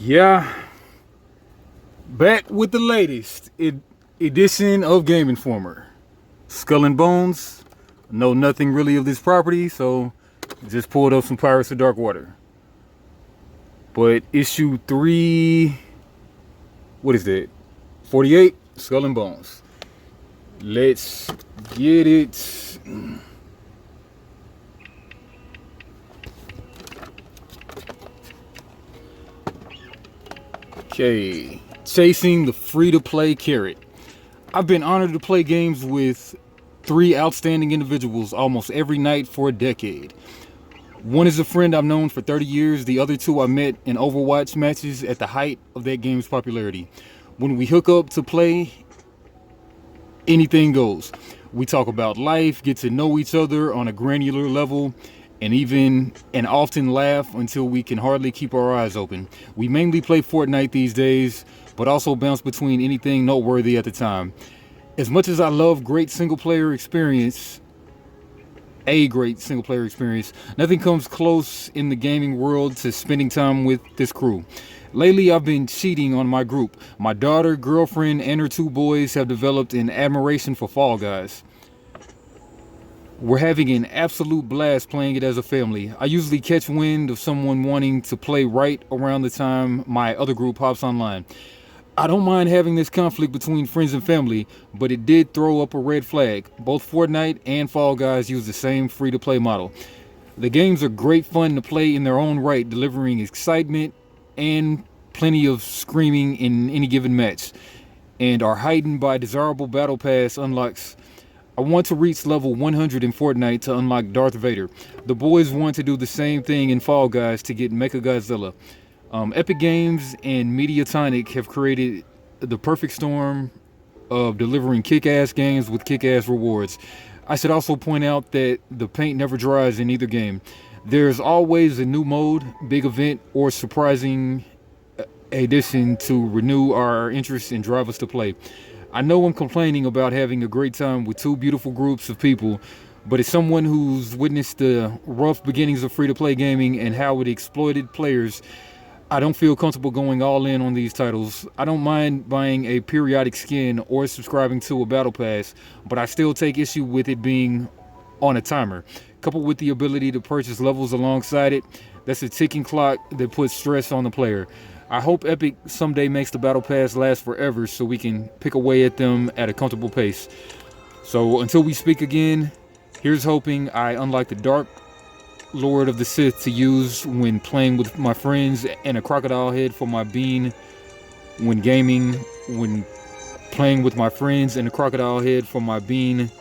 Yeah, back with the latest edition of Game Informer. Skull and Bones. Know nothing really of this property, so just pulled up some Pirates of Dark Water. But issue 3, what is that? 48, Skull and Bones. Let's get it. Okay, chasing the free-to-play carrot. I've been honored to play games with 3 outstanding individuals almost every night for a decade. One is a friend I've known for 30 years. The other 2 I met in Overwatch matches at the height of that game's popularity. When we hook up to play, anything goes. We talk about life, get to know each other on a granular level, and often laugh until we can hardly keep our eyes open. We mainly play Fortnite these days, but also bounce between anything noteworthy at the time. As much as I love a great single player experience, nothing comes close in the gaming world to spending time with this crew. Lately, I've been cheating on my group. My daughter, girlfriend, and her 2 boys have developed an admiration for Fall Guys. We're having an absolute blast playing it as a family. I usually catch wind of someone wanting to play right around the time my other group hops online. I don't mind having this conflict between friends and family, but it did throw up a red flag. Both Fortnite and Fall Guys use the same free-to-play model. The games are great fun to play in their own right, delivering excitement and plenty of screaming in any given match, and are heightened by desirable battle pass unlocks. I want to reach level 100 in Fortnite to unlock Darth Vader. The boys want to do the same thing in Fall Guys to get Mechagodzilla. Epic Games and Mediatonic have created the perfect storm of delivering kick-ass games with kick-ass rewards. I should also point out that the paint never dries in either game. There's always a new mode, big event, or surprising addition to renew our interest and drive us to play. I know I'm complaining about having a great time with 2 beautiful groups of people, but as someone who's witnessed the rough beginnings of free-to-play gaming and how it exploited players, I don't feel comfortable going all in on these titles. I don't mind buying a periodic skin or subscribing to a battle pass, but I still take issue with it being on a timer. Coupled with the ability to purchase levels alongside it, that's a ticking clock that puts stress on the player. I hope Epic someday makes the battle pass last forever so we can pick away at them at a comfortable pace. So until we speak again, here's hoping I unlock the Dark Lord of the Sith to use when playing with my friends, and a crocodile head for my bean when gaming, when playing with my friends, and a crocodile head for my bean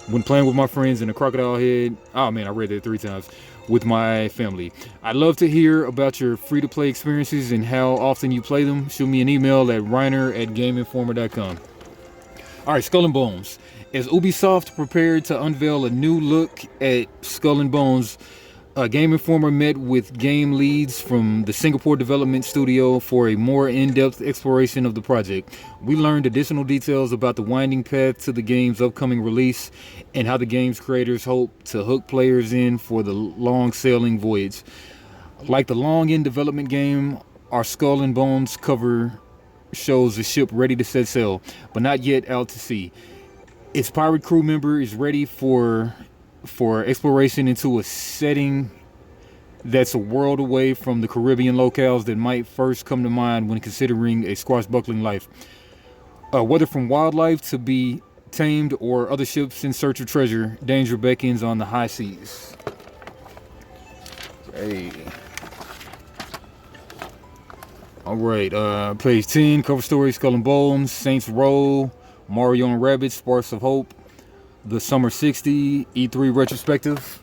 when playing with my friends, and a crocodile head, oh man, I read that 3 times, with my family. I'd love to hear about your free-to-play experiences and how often you play them. Shoot me an email at reiner@gameinformer.com. Alright, Skull and Bones. As Ubisoft prepared to unveil a new look at Skull and Bones, Game Informer met with game leads from the Singapore development studio for a more in-depth exploration of the project. We learned additional details about the winding path to the game's upcoming release and how the game's creators hope to hook players in for the long sailing voyage. Like the long in-development game, our Skull and Bones cover shows the ship ready to set sail, but not yet out to sea. Its pirate crew member is ready for exploration into a setting that's a world away from the Caribbean locales that might first come to mind when considering a swashbuckling life. Whether from wildlife to be tamed or other ships in search of treasure, danger beckons on the high seas. Hey. Alright, page 10, cover story, Skull and Bones, Saints Row, Mario and Rabbids, Sparks of Hope, the Summer 60 E3 retrospective.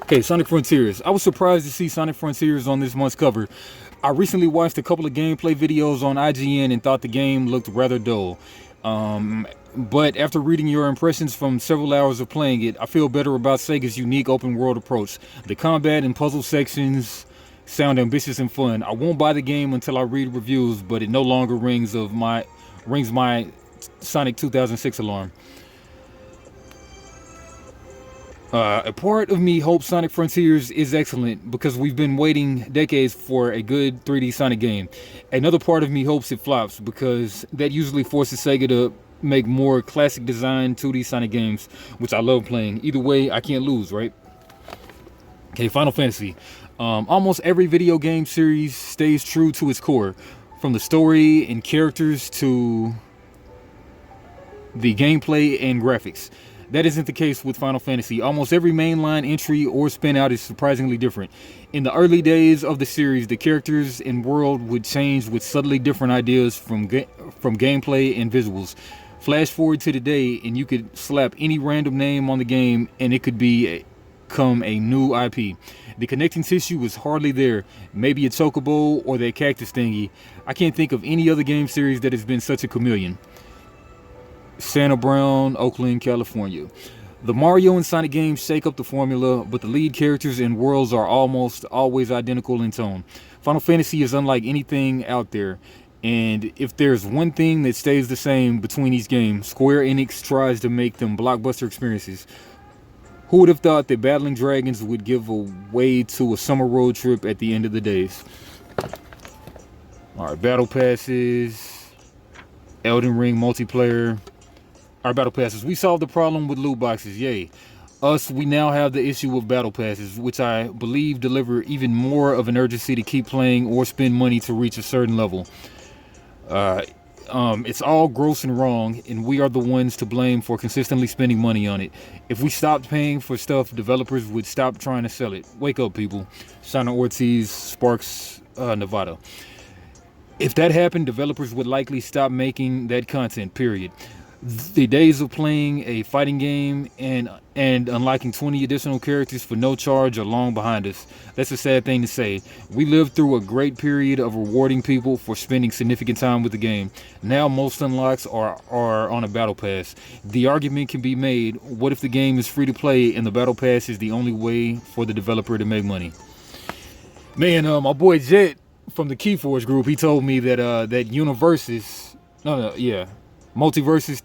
Okay, Sonic Frontiers. I was surprised to see Sonic Frontiers on this month's cover. I recently watched a couple of gameplay videos on IGN and thought the game looked rather dull. But after reading your impressions from several hours of playing it, I feel better about Sega's unique open world approach. The combat and puzzle sections sound ambitious and fun. I won't buy the game until I read reviews, but it no longer rings my Sonic 2006 alarm. A part of me hopes Sonic Frontiers is excellent because we've been waiting decades for a good 3D Sonic game. Another part of me hopes it flops because that usually forces Sega to make more classic design 2D Sonic games, which I love playing. Either way, I can't lose, right? Okay, Final Fantasy. Almost every video game series stays true to its core, from the story and characters to the gameplay and graphics. That isn't the case with Final Fantasy. Almost every mainline entry or spin out is surprisingly different. In the early days of the series, the characters and world would change with subtly different ideas from gameplay and visuals. Flash forward to today, and you could slap any random name on the game, and it could become a new IP. The connecting tissue is hardly there. Maybe a chocobo or that cactus thingy. I can't think of any other game series that has been such a chameleon. Santa Brown, Oakland, California. The Mario and Sonic games shake up the formula, but the lead characters and worlds are almost always identical in tone. Final Fantasy is unlike anything out there, and if there's one thing that stays the same between these games, Square Enix tries to make them blockbuster experiences. Who would have thought that battling dragons would give way to a summer road trip at the end of the days? Alright, battle passes, Elden Ring multiplayer. Our battle passes. We solved the problem with loot boxes. Yay. We now have the issue of battle passes, which I believe deliver even more of an urgency to keep playing or spend money to reach a certain level. It's all gross and wrong, and we are the ones to blame for consistently spending money on it. If we stopped paying for stuff, developers would stop trying to sell it. Wake up, people. Shauna Ortiz, Sparks, Nevada. If that happened, developers would likely stop making that content, period. The days of playing a fighting game and unlocking 20 additional characters for no charge are long behind us. That's a sad thing to say. We lived through a great period of rewarding people for spending significant time with the game. Now most unlocks are on a battle pass. The argument can be made, what if the game is free to play and the battle pass is the only way for the developer to make money? Man, my boy Jet from the Keyforge group, he told me that Multiverses,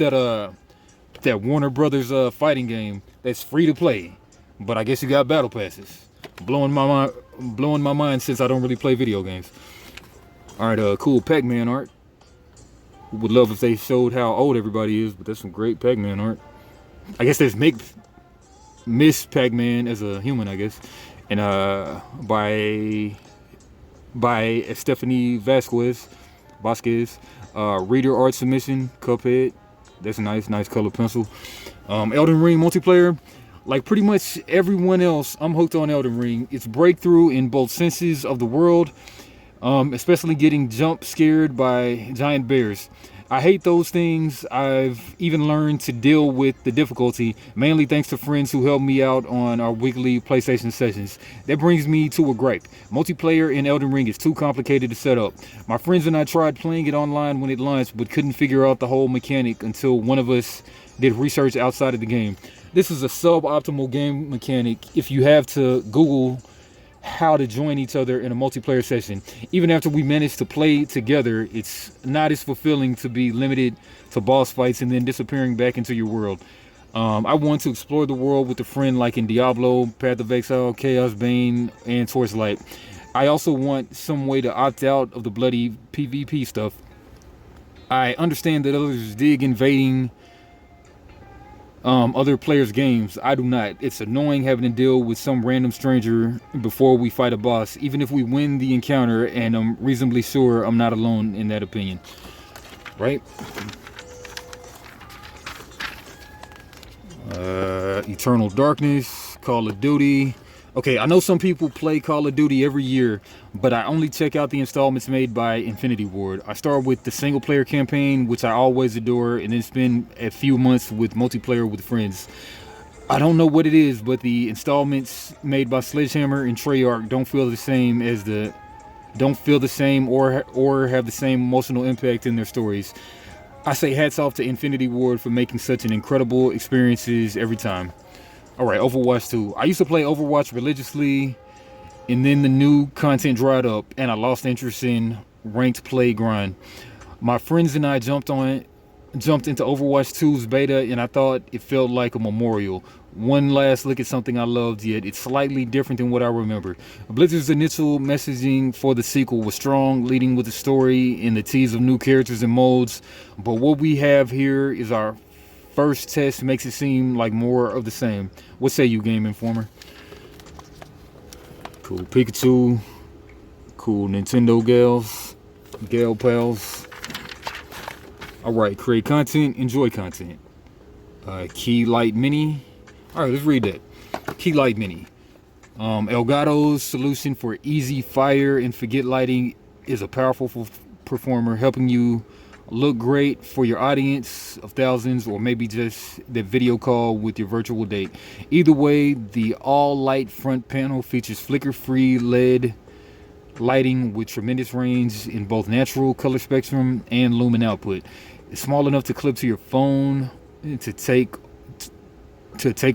that Warner Brothers fighting game that's free to play, but I guess you got battle passes. Blowing my mind since I don't really play video games. All right, cool Pac-Man art. Would love if they showed how old everybody is, but that's some great Pac-Man art. I guess there's Miss Pac-Man as a human, I guess, and by Stephanie Vasquez. Reader art submission, Cuphead. That's a nice color pencil. Elden Ring multiplayer. Like pretty much everyone else, I'm hooked on Elden Ring. It's breakthrough in both senses of the world, especially getting jump scared by giant bears. I hate those things. I've even learned to deal with the difficulty, mainly thanks to friends who help me out on our weekly PlayStation sessions. That brings me to a gripe. Multiplayer in Elden Ring is too complicated to set up. My friends and I tried playing it online when it launched, but couldn't figure out the whole mechanic until one of us did research outside of the game. This is a suboptimal game mechanic if you have to Google how to join each other in a multiplayer session. Even after we managed to play together, it's not as fulfilling to be limited to boss fights and then disappearing back into your world. I want to explore the world with a friend like in Diablo, Path of Exile, Chaos Bane, and Torchlight. I also want some way to opt out of the bloody PvP stuff. I understand that others dig invading other players' games. I do not. It's annoying having to deal with some random stranger before we fight a boss, even if we win the encounter, and I'm reasonably sure I'm not alone in that opinion. Right? Eternal Darkness, Call of Duty. Okay, I know some people play Call of Duty every year, but I only check out the installments made by Infinity Ward. I start with the single player campaign, which I always adore, and then spend a few months with multiplayer with friends. I don't know what it is, but the installments made by Sledgehammer and Treyarch don't feel the same or have the same emotional impact in their stories. I say hats off to Infinity Ward for making such an incredible experiences every time. Alright, Overwatch 2. I used to play Overwatch religiously, and then the new content dried up, and I lost interest in ranked play grind. My friends and I jumped into Overwatch 2's beta, and I thought it felt like a memorial. One last look at something I loved, yet it's slightly different than what I remember. Blizzard's initial messaging for the sequel was strong, leading with the story and the tease of new characters and modes. But what we have here is our first test, makes it seem like more of the same. What say you, Game Informer? Cool Pikachu. Cool Nintendo gals. Gal pals. Alright, create content, enjoy content. Key Light Mini. Alright, let's read that. Key Light Mini. Elgato's solution for easy fire and forget lighting is a powerful performer, helping you look great for your audience of thousands, or maybe just that video call with your virtual date. Either way, the all-light front panel features flicker-free LED lighting with tremendous range in both natural color spectrum and lumen output. It's small enough to clip to your phone to take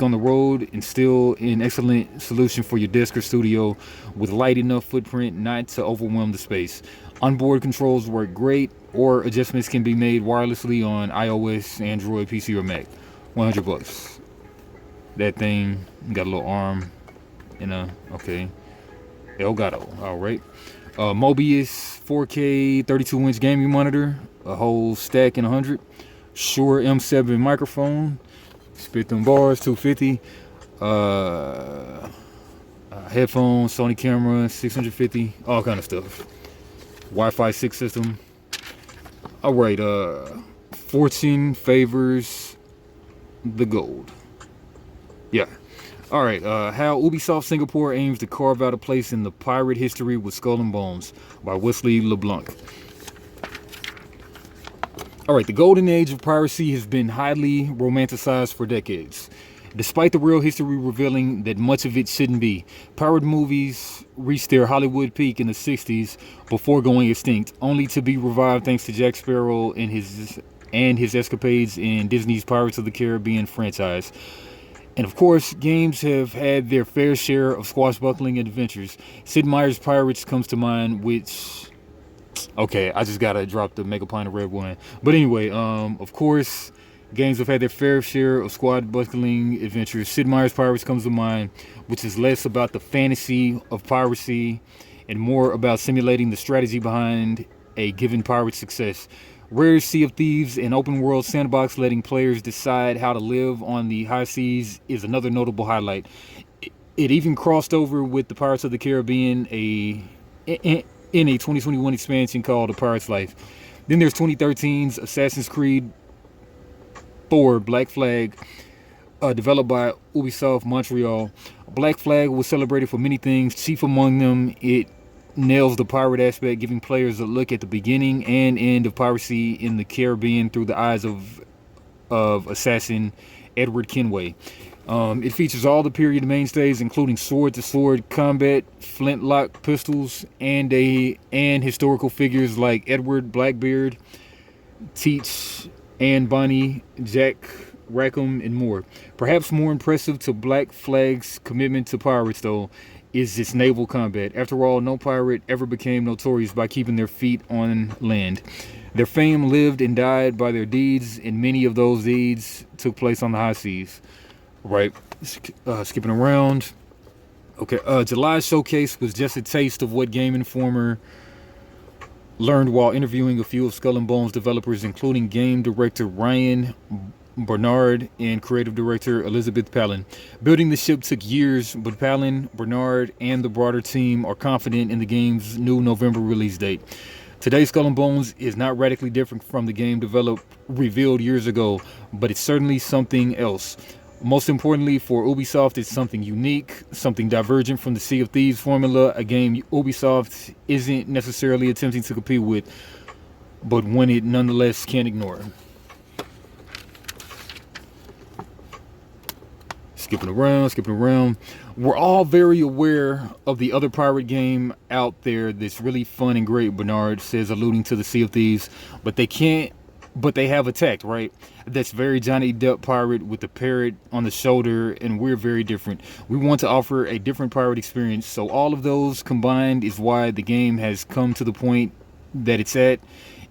on the road, and still an excellent solution for your desk or studio with light enough footprint not to overwhelm the space. Onboard controls work great, or adjustments can be made wirelessly on iOS, Android, PC, or Mac. $100. That thing got a little arm and okay. Elgato, all right. Mobius 4K 32-inch gaming monitor, a whole stack in 100. Shure M7 microphone, spit them bars, 250. Headphones, Sony camera, 650, all kind of stuff. Wi-Fi 6 system. All right, fortune favors the gold. Yeah. All right, how Ubisoft Singapore aims to carve out a place in the pirate history with Skull and Bones by Wesley LeBlanc. All right, the golden age of piracy has been highly romanticized for decades. Despite the real history revealing that much of it shouldn't be, pirate movies reached their Hollywood peak in the 60s before going extinct, only to be revived thanks to Jack Sparrow and his escapades in Disney's Pirates of the Caribbean franchise. And of course, games have had their fair share of swashbuckling adventures. Sid Meier's Pirates comes to mind, which... Okay, I just gotta drop the mega pint of red wine. But anyway, of course, games have had their fair share of swashbuckling adventures. Sid Meier's Pirates comes to mind, which is less about the fantasy of piracy and more about simulating the strategy behind a given pirate's success. Rare's Sea of Thieves, an open-world sandbox letting players decide how to live on the high seas, is another notable highlight. It even crossed over with the Pirates of the Caribbean in a 2021 expansion called A Pirate's Life. Then there's 2013's Assassin's Creed 4 Black Flag, developed by Ubisoft Montreal. Black Flag was celebrated for many things, chief among them, it nails the pirate aspect, giving players a look at the beginning and end of piracy in the Caribbean through the eyes of assassin Edward Kenway. It features all the period mainstays, including sword-to-sword combat, flintlock pistols, and historical figures like Edward Blackbeard, Teach, Anne Bonny, Jack Rackham, and more. Perhaps more impressive to Black Flag's commitment to pirates, though, is its naval combat. After all, no pirate ever became notorious by keeping their feet on land. Their fame lived and died by their deeds, and many of those deeds took place on the high seas. Right, skipping around. Okay, July's showcase was just a taste of what Game Informer learned while interviewing a few of Skull and Bones developers, including game director Ryan Bernard and creative director Elizabeth Palin. Building the ship took years, but Palin, Bernard, and the broader team are confident in the game's new November release date. Today's Skull and Bones is not radically different from the game revealed years ago, but it's certainly something else. Most importantly for Ubisoft, it's something unique, something divergent from the Sea of Thieves formula, a game Ubisoft isn't necessarily attempting to compete with, but one it nonetheless can't ignore. Skipping around. We're all very aware of the other pirate game out there that's really fun and great, Bernard says, alluding to the Sea of Thieves, but they have attacked, right? That's very Johnny Depp pirate with the parrot on the shoulder, and we're very different. We want to offer a different pirate experience, so all of those combined is why the game has come to the point that it's at,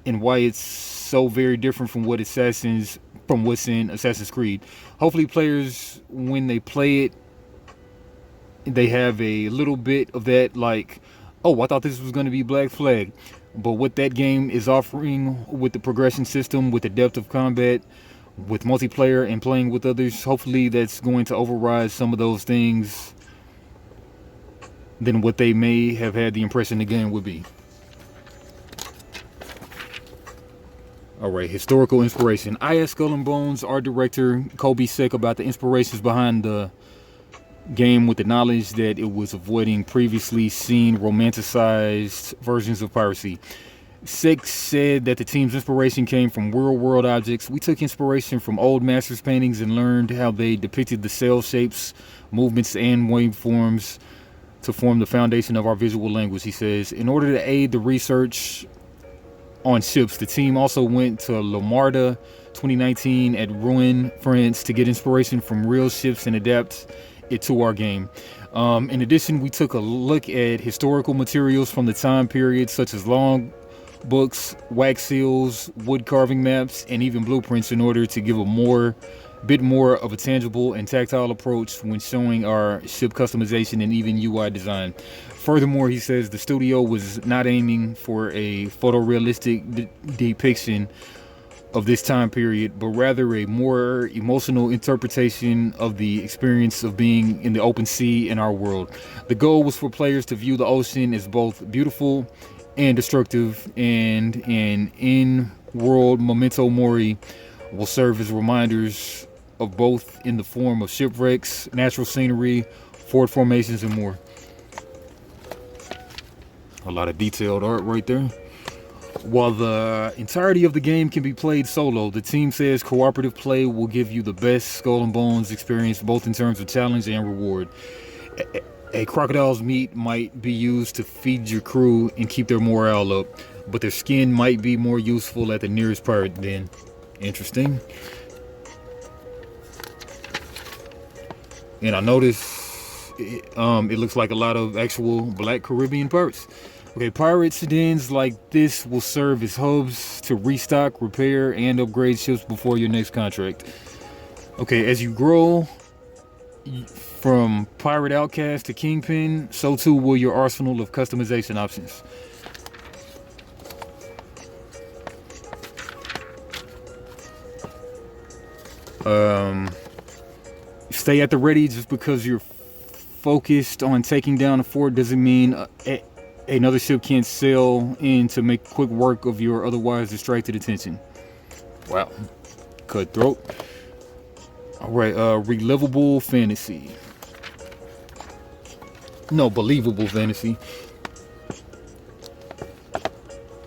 and why it's so very different from what Assassin's from what's in Assassin's Creed. Hopefully players, when they play it, they have a little bit of that, like, oh, I thought this was going to be Black Flag. But what that game is offering with the progression system, with the depth of combat, with multiplayer and playing with others, hopefully that's going to override some of those things than what they may have had the impression the game would be. Alright, historical inspiration. I asked Skull and Bones art director Kobe Seck about the inspirations behind the game, with the knowledge that it was avoiding previously seen romanticized versions of piracy. Seck said that the team's inspiration came from real-world objects. We took inspiration from old masters paintings and learned how they depicted the cell shapes, movements, and waveforms to form the foundation of our visual language, he says. In order to aid the research on ships, the team also went to Lomarda 2019 at Rouen, France, to get inspiration from real ships and adapt it to our game. In addition, we took a look at historical materials from the time period, such as long books, wax seals, wood carving maps, and even blueprints, in order to give a bit more of a tangible and tactile approach when showing our ship customization and even UI design. Furthermore, he says the studio was not aiming for a photorealistic depiction of this time period, but rather a more emotional interpretation of the experience of being in the open sea in our world. The goal was for players to view the ocean as both beautiful and destructive, and an in-world memento mori will serve as reminders of both in the form of shipwrecks, natural scenery, fort formations, and more. A lot of detailed art right there. While the entirety of the game can be played solo, the team says cooperative play will give you the best Skull and Bones experience, both in terms of challenge and reward. A crocodile's meat might be used to feed your crew and keep their morale up, but their skin might be more useful at the nearest pirate den. Interesting. And I noticed it looks like a lot of actual Black Caribbean pirates. Okay, pirates dens like this will serve as hubs to restock, repair, and upgrade ships before your next contract. Okay, as you grow from pirate outcast to kingpin, so too will your arsenal of customization options. Stay at the ready. Just because you're focused on taking down a fort doesn't mean another ship can't sail in to make quick work of your otherwise distracted attention. Wow. Cutthroat. Alright, relivable fantasy. No, believable fantasy.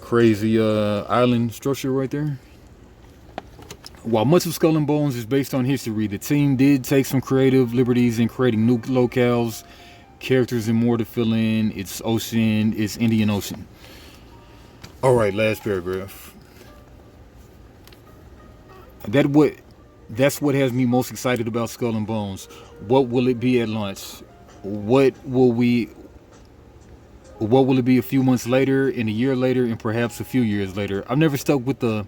Crazy island structure right there. While much of Skull and Bones is based on history, the team did take some creative liberties in creating new locales, characters, and more to fill in its ocean, its Indian Ocean. Alright, last paragraph. That's what has me most excited about Skull and Bones. What will it be at launch? What will it be a few months later, and a year later, and perhaps a few years later? I've never stuck with the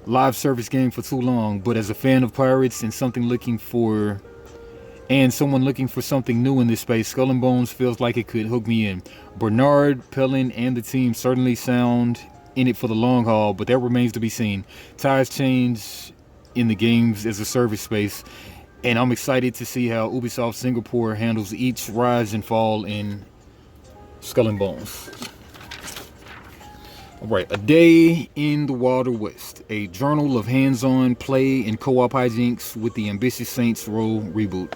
live service game for too long, but as a fan of pirates and someone looking for something new in this space, Skull and Bones feels like it could hook me in. Bernard, Pellin, and the team certainly sound in it for the long haul, but that remains to be seen. Tides change in the games as a service space, and I'm excited to see how Ubisoft Singapore handles each rise and fall in Skull and Bones. Alright, A Day in the Wild West, a journal of hands-on play and co-op hijinks with the Ambitious Saints Row reboot.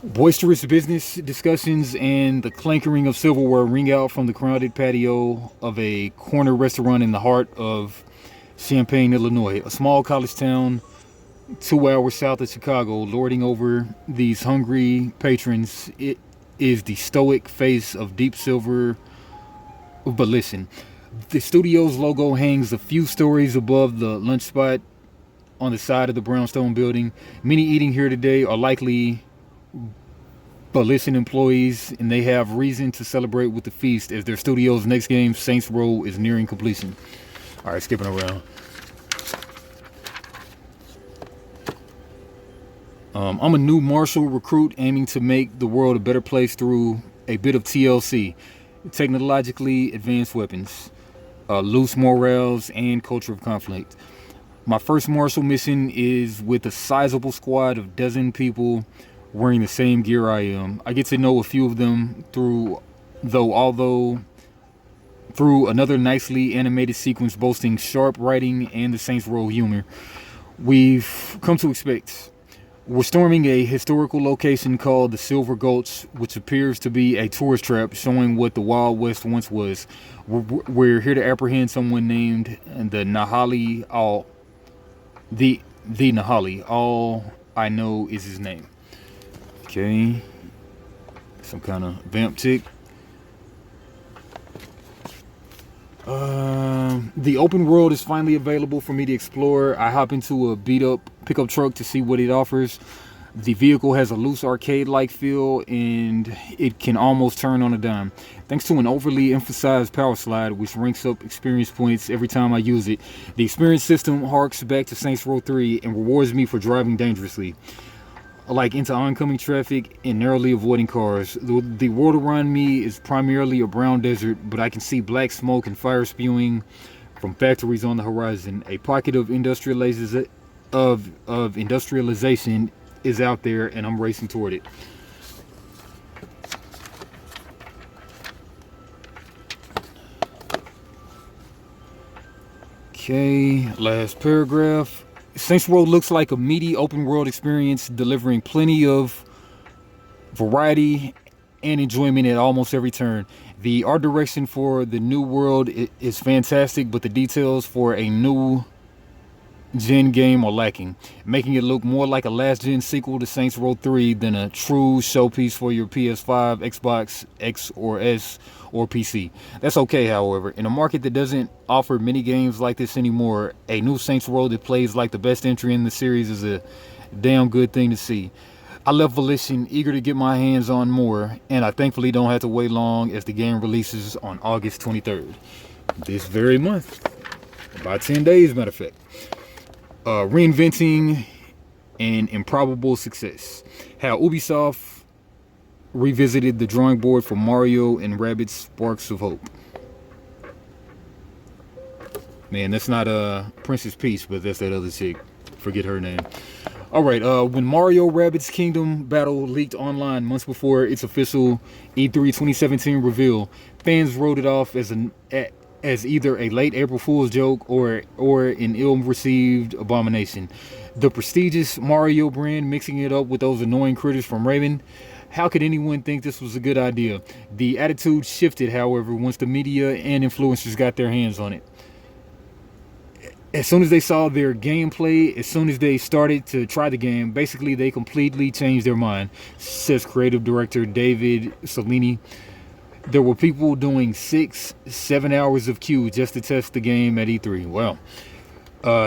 Boisterous business discussions and the clankering of silverware ring out from the crowded patio of a corner restaurant in the heart of Champaign, Illinois, a small college town 2 hours south of Chicago. Lording over these hungry patrons, it is the stoic face of Deep Silver. But listen, the studio's logo hangs a few stories above the lunch spot on the side of the brownstone building. Many eating here today are likely Ballistin employees, and they have reason to celebrate with the feast as their studio's next game, Saints Row, is nearing completion. Alright, skipping around. I'm a new martial recruit aiming to make the world a better place through a bit of TLC, technologically advanced weapons, loose morals, and culture of conflict. My first martial mission is with a sizable squad of dozen people wearing the same gear I am. I get to know a few of them although through another nicely animated sequence boasting sharp writing and the Saints Row humor we've come to expect. We're storming a historical location called the Silver Gulch, which appears to be a tourist trap showing what the Wild West once was. We're here to apprehend someone named the Nahali. The Nahali. All I know is his name. Okay. Some kind of vamp chick. The open world is finally available for me to explore. I hop into a beat up pickup truck to see what it offers. The vehicle has a loose arcade-like feel and it can almost turn on a dime. Thanks to an overly emphasized power slide, which ranks up experience points every time I use it, the experience system harks back to Saints Row 3 and rewards me for driving dangerously, like into oncoming traffic and narrowly avoiding cars. The world around me is primarily a brown desert, but I can see black smoke and fire spewing from factories on the horizon. A pocket of industrialization is out there, and I'm racing toward it. Okay, last paragraph. Saints Row looks like a meaty open world experience, delivering plenty of variety and enjoyment at almost every turn. The art direction for the new world is fantastic, but the details for a new gen game are lacking, making it look more like a last gen sequel to Saints Row 3 than a true showpiece for your PS5, Xbox X or S or PC. That's okay, however. In a market that doesn't offer many games like this anymore, a new Saints Row that plays like the best entry in the series is a damn good thing to see. I left Volition eager to get my hands on more, and I thankfully don't have to wait long as the game releases on August 23rd. This very month. About 10 days, matter of fact. Reinventing an improbable success. How Ubisoft revisited the drawing board for Mario and Rabbids Sparks of Hope. Man, that's not Princess Peach, but that's that other chick. Forget her name. Alright, when Mario Rabbids Kingdom Battle leaked online months before its official E3 2017 reveal, fans wrote it off as either a late April Fool's joke or an ill-received abomination. The prestigious Mario brand mixing it up with those annoying critters from Raven. How could anyone think this was a good idea? The attitude shifted, however, once the media and influencers got their hands on it. As soon as they saw their gameplay, as soon as they started to try the game, basically they completely changed their mind, says creative director David Salini. There were people doing 6-7 hours of queue just to test the game at E3. Well,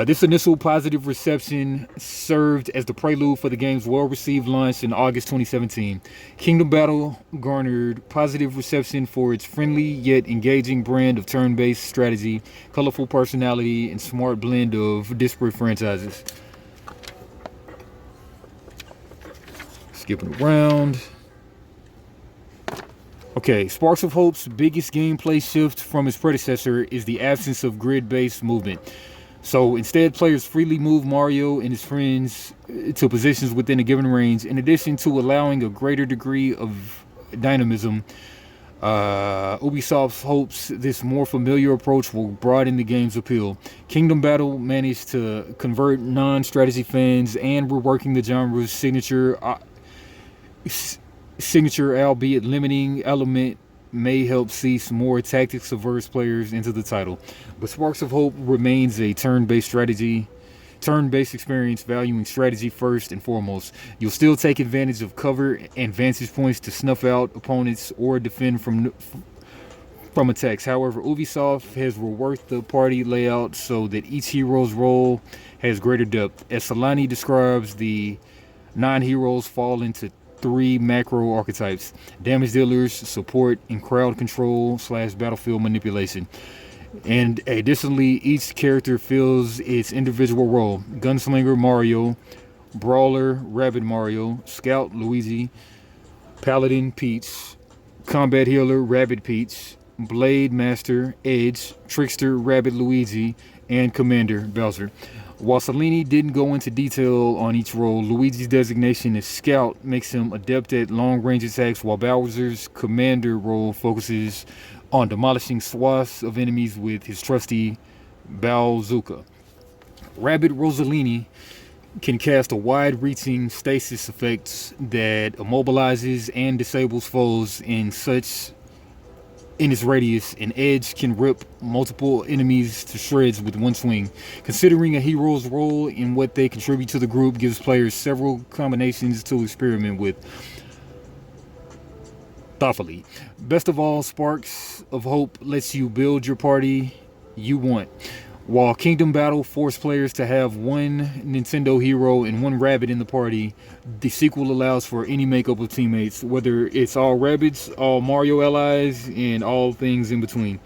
this initial positive reception served as the prelude for the game's well-received launch in August 2017. Kingdom Battle garnered positive reception for its friendly yet engaging brand of turn-based strategy, colorful personality, and smart blend of disparate franchises. Skipping around. Okay, Sparks of Hope's biggest gameplay shift from its predecessor is the absence of grid-based movement. So instead, players freely move Mario and his friends to positions within a given range, in addition to allowing a greater degree of dynamism. Ubisoft hopes this more familiar approach will broaden the game's appeal. Kingdom Battle managed to convert non-strategy fans, and reworking the genre's signature albeit limiting element may help cease more tactics-averse players into the title. But Sparks of Hope remains a turn-based experience, valuing strategy first and foremost. You'll still take advantage of cover and vantage points to snuff out opponents or defend from attacks. However, Ubisoft has reworked the party layout so that each hero's role has greater depth. As Solani describes, the 9 heroes fall into 3 macro archetypes: damage dealers, support, and crowd control / battlefield manipulation. And additionally, each character fills its individual role. Gunslinger Mario Brawler, Rabbid Mario, Scout, Luigi, Paladin, Peach, Combat Healer, Rabbid Peach, Blade Master, Edge, Trickster, Rabbid Luigi, and Commander, Bowser. While Salini didn't go into detail on each role, Luigi's designation as Scout makes him adept at long-range attacks, while Bowser's Commander role focuses on demolishing swaths of enemies with his trusty Bowzooka. Rabbid Rosalini can cast a wide-reaching stasis effect that immobilizes and disables foes in its radius, and Edge can rip multiple enemies to shreds with one swing. Considering a hero's role in what they contribute to the group gives players several combinations to experiment with thoughtfully. Best of all, Sparks of Hope lets you build your party you want. While Kingdom Battle forced players to have one Nintendo hero and one Rabbid in the party, the sequel allows for any makeup of teammates, whether it's all Rabbids, all Mario allies, and all things in between.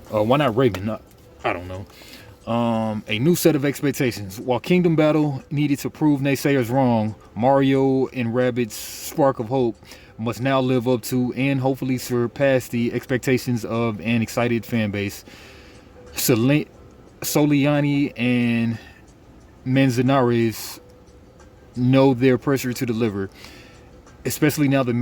Why not Raven? I don't know. A new set of expectations. While Kingdom Battle needed to prove naysayers wrong, Mario and Rabbids' Spark of Hope must now live up to and hopefully surpass the expectations of an excited fan base. Soliani and Manzanares know their pressure to deliver, especially now that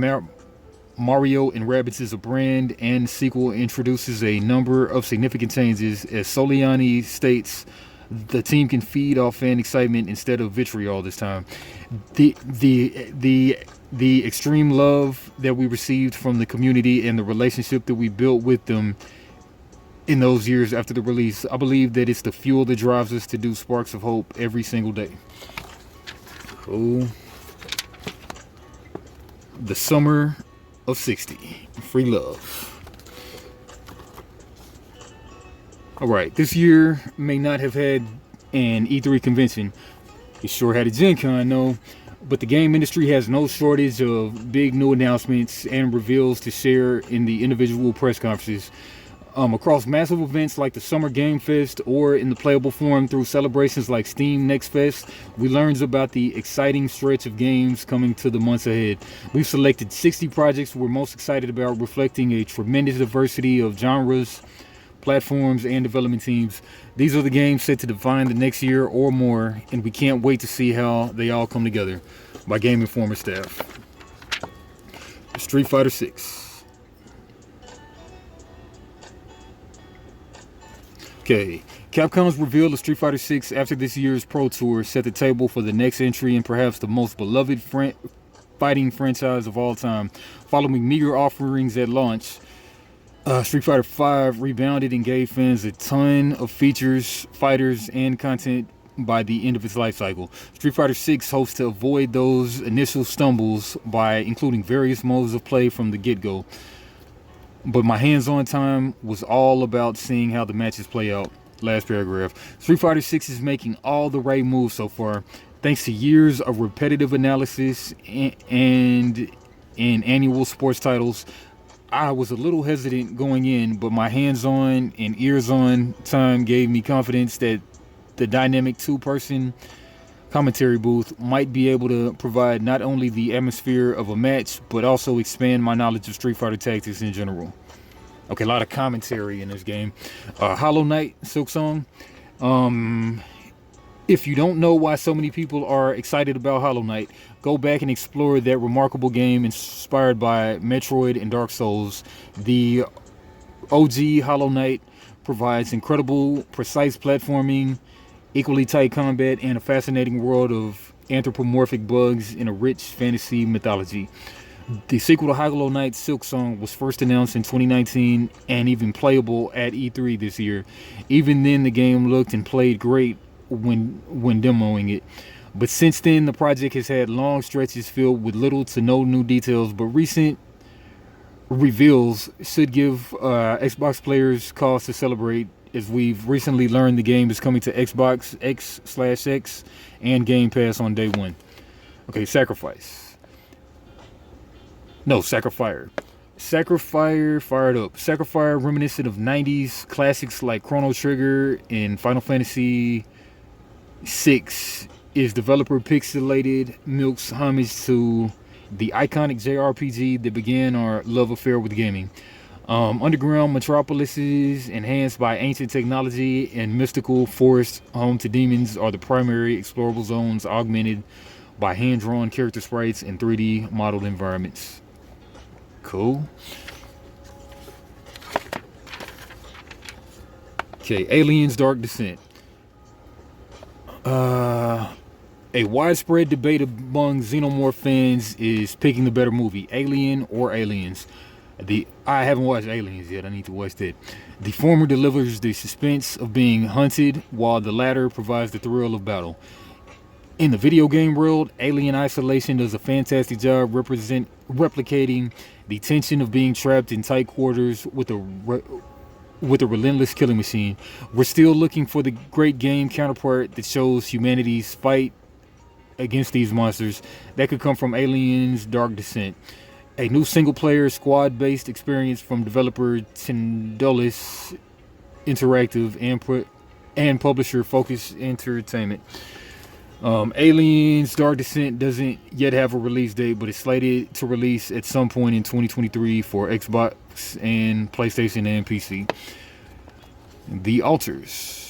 Mario and Rabbids is a brand and the sequel introduces a number of significant changes. As Soliani states, the team can feed off fan excitement instead of vitriol this time. The extreme love that we received from the community and the relationship that we built with them in those years after the release, I believe that it's the fuel that drives us to do Sparks of Hope every single day. Cool. The Summer of 60. Free love. Alright, this year may not have had an E3 convention. It sure had a Gen Con, though. But the game industry has no shortage of big new announcements and reveals to share in the individual press conferences. Across massive events like the Summer Game Fest or in the playable form through celebrations like Steam Next Fest, we learned about the exciting stretch of games coming to the months ahead. We've selected 60 projects we're most excited about, reflecting a tremendous diversity of genres, platforms, and development teams. These are the games set to define the next year or more, and we can't wait to see how they all come together. By Game Informer staff. Street Fighter 6. Okay, Capcom's reveal of Street Fighter 6 after this year's Pro Tour set the table for the next entry in perhaps the most beloved fighting franchise of all time. Following meager offerings at launch, Street Fighter V rebounded and gave fans a ton of features, fighters, and content by the end of its life cycle. Street Fighter 6 hopes to avoid those initial stumbles by including various modes of play from the get-go. But my hands-on time was all about seeing how the matches play out. Last paragraph. Street Fighter 6 is making all the right moves so far, thanks to years of repetitive analysis and in annual sports titles. I was a little hesitant going in, but my hands-on and ears-on time gave me confidence that the dynamic two-person commentary booth might be able to provide not only the atmosphere of a match, but also expand my knowledge of Street Fighter tactics in general. Okay, a lot of commentary in this game. Hollow Knight, Silksong. If you don't know why so many people are excited about Hollow Knight, go back and explore that remarkable game inspired by Metroid and Dark Souls. The OG Hollow Knight provides incredible, precise platforming, equally tight combat, and a fascinating world of anthropomorphic bugs in a rich fantasy mythology. The sequel to Hollow Knight, Silksong, was first announced in 2019 and even playable at E3 this year. Even then, the game looked and played great when demoing it. But since then, the project has had long stretches filled with little to no new details, but recent reveals should give Xbox players cause to celebrate, as we've recently learned the game is coming to Xbox X/X and Game Pass on day one. Okay, Sacrifice. No, Sacrifier. Sacrifier fired up. Sacrifier, reminiscent of 90s classics like Chrono Trigger and Final Fantasy VI, Its developer Pixelated milks homage to the iconic JRPG that began our love affair with gaming. Underground metropolises enhanced by ancient technology and mystical forests home to demons are the primary explorable zones, augmented by hand-drawn character sprites and 3D modeled environments. Cool. Okay, Aliens Dark Descent. A widespread debate among Xenomorph fans is picking the better movie, Alien or Aliens. I haven't watched Aliens yet. I need to watch that. The former delivers the suspense of being hunted, while the latter provides the thrill of battle. In the video game world, Alien Isolation does a fantastic job replicating the tension of being trapped in tight quarters with a relentless killing machine. We're still looking for the great game counterpart that shows humanity's fight against these monsters. That could come from Aliens Dark Descent, a new single-player squad-based experience from developer Tindolis Interactive and publisher Focus Entertainment. Aliens Dark Descent doesn't yet have a release date, but it's slated to release at some point in 2023 for Xbox and PlayStation and PC. The Alters.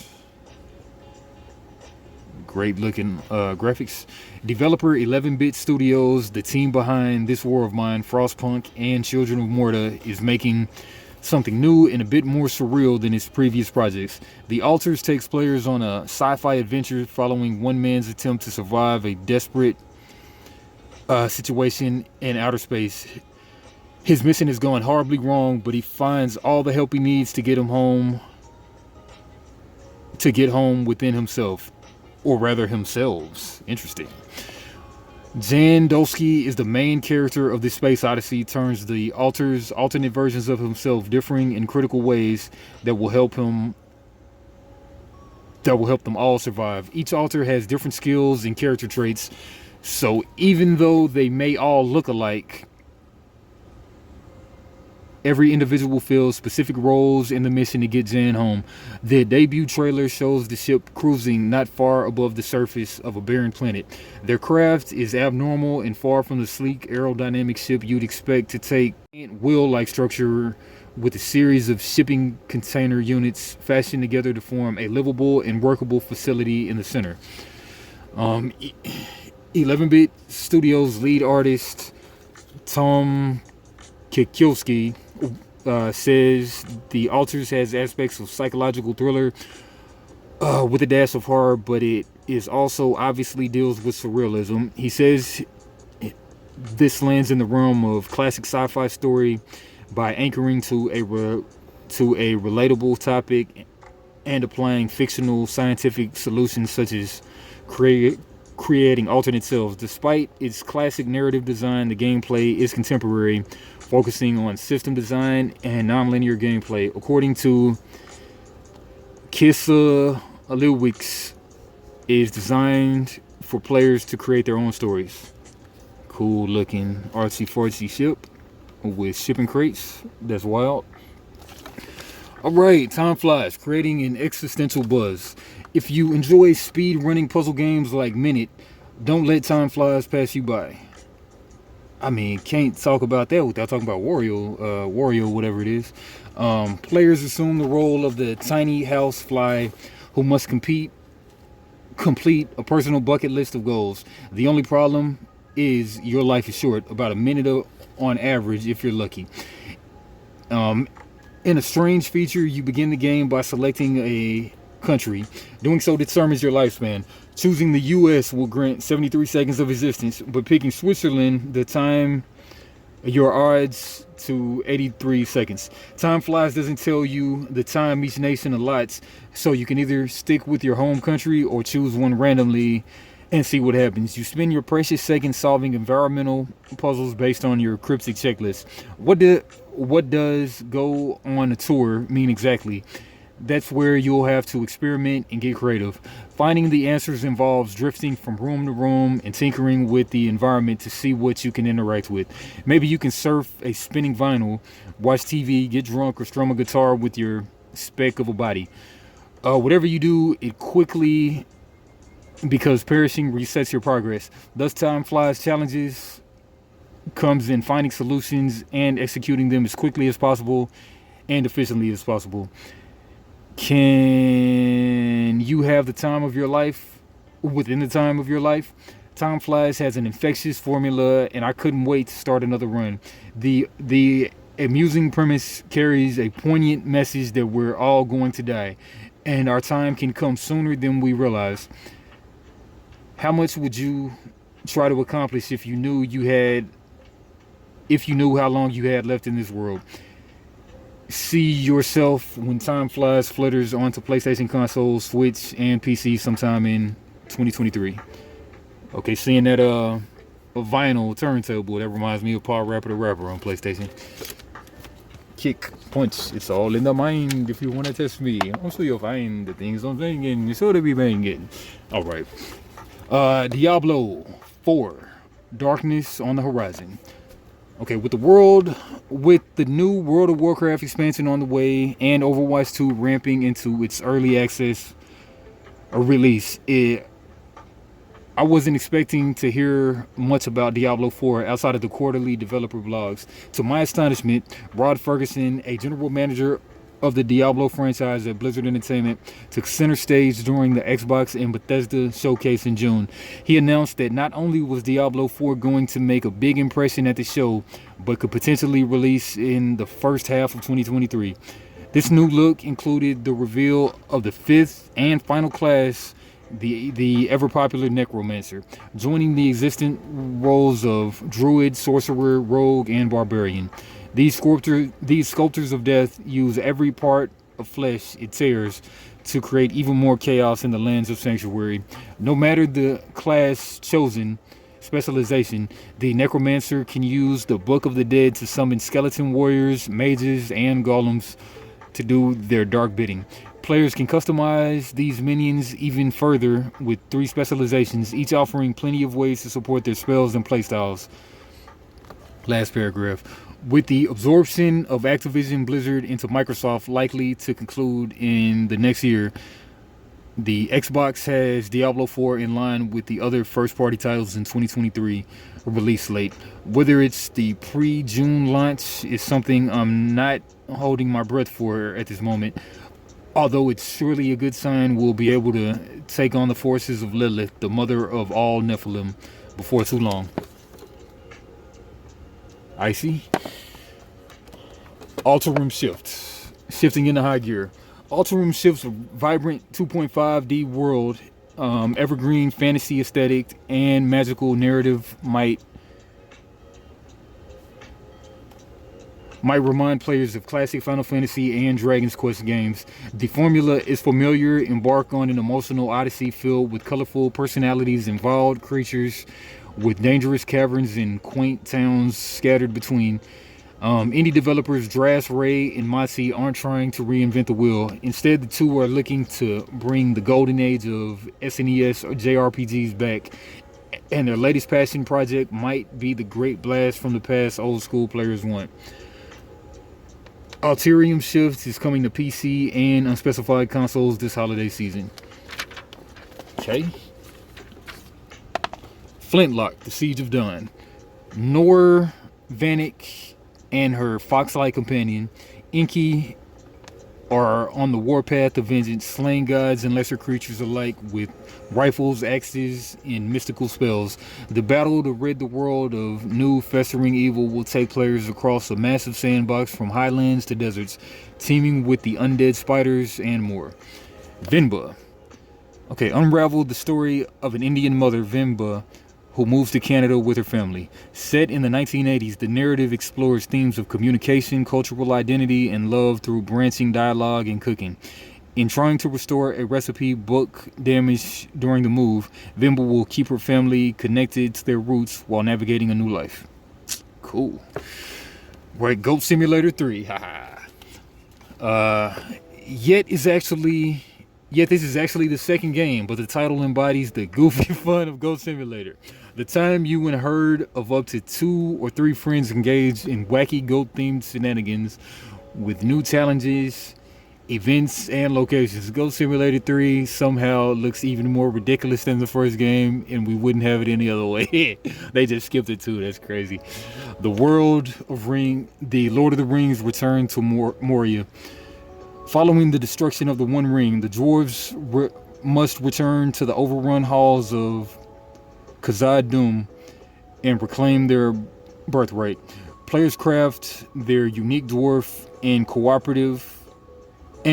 Great looking graphics. Developer 11-Bit Studios, the team behind This War of Mine, Frostpunk, and Children of Morta, is making something new and a bit more surreal than its previous projects. The Alters takes players on a sci-fi adventure following one man's attempt to survive a desperate situation in outer space. His mission has gone horribly wrong, but he finds all the help he needs to get home within himself. Or rather, themselves. Interesting. Jan Dolsky is the main character of this space odyssey, turns the Alters alternate versions of himself, differing in critical ways that will help them all survive. Each Alter has different skills and character traits, so even though they may all look alike, every individual fills specific roles in the mission to get Jan home. The debut trailer shows the ship cruising not far above the surface of a barren planet. Their craft is abnormal and far from the sleek aerodynamic ship you'd expect to take wheel-like structure with a series of shipping container units fashioned together to form a livable and workable facility in the center. 11-Bit Studios lead artist Tom Kikiowski says the Alters has aspects of psychological thriller with a dash of horror, but it is also obviously deals with surrealism. He says this lands in the realm of classic sci-fi story by anchoring to a relatable topic and applying fictional scientific solutions such as creating alternate selves. Despite its classic narrative design, the gameplay is contemporary, focusing on system design and non-linear gameplay. According to Kissa Aliwix, is designed for players to create their own stories. Cool looking artsy-fartsy ship with shipping crates. That's wild. Alright, time flies, creating an existential buzz. If you enjoy speed running puzzle games like Minute, don't let time flies pass you by. I mean, can't talk about that without talking about Wario, whatever it is. Players assume the role of the tiny house fly who must complete a personal bucket list of goals. The only problem is your life is short, about a minute on average if you're lucky. In a strange feature, you begin the game by selecting a country. Doing so determines your lifespan. Choosing the US will grant 73 seconds of existence, but picking Switzerland, the time your odds to 83 seconds. Time Flies doesn't tell you the time each nation allots, so you can either stick with your home country or choose one randomly and see what happens. You spend your precious seconds solving environmental puzzles based on your cryptic checklist. What does go on a tour mean exactly? That's where you'll have to experiment and get creative. Finding the answers involves drifting from room to room and tinkering with the environment to see what you can interact with. Maybe you can surf a spinning vinyl, watch TV, get drunk, or strum a guitar with your speck of a body. Whatever you do, it quickly because perishing resets your progress. Thus, time flies challenges comes in finding solutions and executing them as quickly as possible and efficiently as possible. Can you have the time of your life within the time of your life? Time Flies has an infectious formula, and I couldn't wait to start another run. The amusing premise carries a poignant message that we're all going to die, and our time can come sooner than we realize. How much would you try to accomplish if you knew how long you had left in this world? See yourself when Time Flies flutters onto PlayStation consoles, Switch, and PC sometime in 2023. Okay, seeing that a vinyl turntable, that reminds me of Paul Rapper the Rapper on PlayStation. Kick, punch, it's all in the mind. If you want to test me, I'm sure you'll find the things I'm banging. You're sure to be banging. All right. Diablo IV, Darkness on the Horizon. Okay, with the new World of Warcraft expansion on the way and Overwatch 2 ramping into its early access release, I wasn't expecting to hear much about Diablo 4 outside of the quarterly developer blogs. To my astonishment, Rod Ferguson, a general manager of the Diablo franchise at Blizzard Entertainment, took center stage during the Xbox and Bethesda showcase in June. He announced that not only was Diablo 4 going to make a big impression at the show, but could potentially release in the first half of 2023. This new look included the reveal of the fifth and final class, the ever-popular Necromancer, joining the existing roles of Druid, Sorcerer, Rogue, and Barbarian. These sculptors of death use every part of flesh it tears to create even more chaos in the lands of Sanctuary. No matter the class chosen, specialization, the Necromancer can use the Book of the Dead to summon skeleton warriors, mages, and golems to do their dark bidding. Players can customize these minions even further with 3 specializations, each offering plenty of ways to support their spells and playstyles. Last paragraph. With the absorption of Activision Blizzard into Microsoft likely to conclude in the next year, the Xbox has Diablo 4 in line with the other first-party titles in 2023 release slate. Whether it's the pre-June launch is something I'm not holding my breath for at this moment, although it's surely a good sign we'll be able to take on the forces of Lilith, the mother of all Nephilim, before too long. Icy. Alterum Shift. Shifting into high gear. Alterum Shift's vibrant 2.5D world, evergreen fantasy aesthetic, and magical narrative might remind players of classic Final Fantasy and Dragon's Quest games. The formula is familiar. Embark on an emotional odyssey filled with colorful personalities and wild creatures, with dangerous caverns and quaint towns scattered between. Indie developers Dras, Ray, and Motsi aren't trying to reinvent the wheel. Instead, the two are looking to bring the golden age of SNES or JRPGs back. And their latest passion project might be the great blast from the past old school players want. Alterium Shift is coming to PC and unspecified consoles this holiday season. Okay. Flintlock, The Siege of Dawn. Nor Vanek and her fox-like companion, Inky, are on the warpath of vengeance, slaying gods and lesser creatures alike with rifles, axes, and mystical spells. The battle to rid the world of new festering evil will take players across a massive sandbox from highlands to deserts, teeming with the undead spiders and more. Vinba. Okay, unravel the story of an Indian mother, Vinba, who moves to Canada with her family. Set in the 1980s, the narrative explores themes of communication, cultural identity, and love through branching dialogue and cooking. In trying to restore a recipe book damaged during the move, Vinba will keep her family connected to their roots while navigating a new life. Cool. Right, Goat Simulator 3. Yet this is actually the second game, but the title embodies the goofy fun of Goat Simulator. The time you and a herd of up to 2 or 3 friends engage in wacky goat-themed shenanigans with new challenges events and locations. Goat Simulator 3 somehow looks even more ridiculous than the first game, and we wouldn't have it any other way. They just skipped it too. That's crazy. The Lord of the Rings return to Moria. Following the destruction of the One Ring, the dwarves must return to the overrun halls of Khazad-dûm and reclaim their birthright. Players craft their unique dwarf and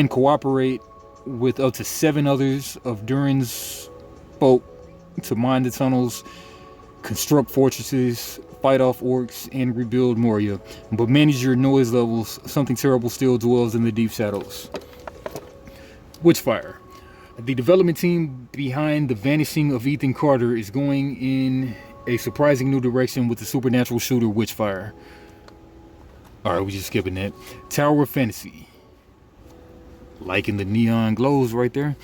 cooperate with up to 7 others of Durin's folk to mine the tunnels, construct fortresses, fight off orcs, and rebuild Moria. But manage your noise levels. Something terrible still dwells in the deep shadows. Witchfire. The development team behind the vanishing of Ethan Carter is going in a surprising new direction with the supernatural shooter Witchfire. Alright, we're just skipping that. Tower of Fantasy. Liking the neon glows right there.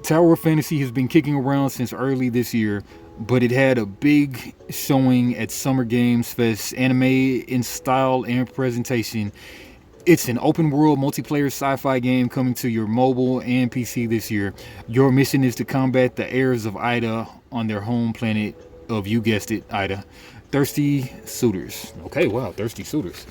Tower of Fantasy has been kicking around since early this year, but it had a big showing at Summer Games Fest, anime in style and presentation. It's an open world multiplayer sci-fi game coming to your mobile and PC this year. Your mission is to combat the heirs of Ida on their home planet of, you guessed it, Ida. Thirsty suitors. Okay, wow, thirsty suitors.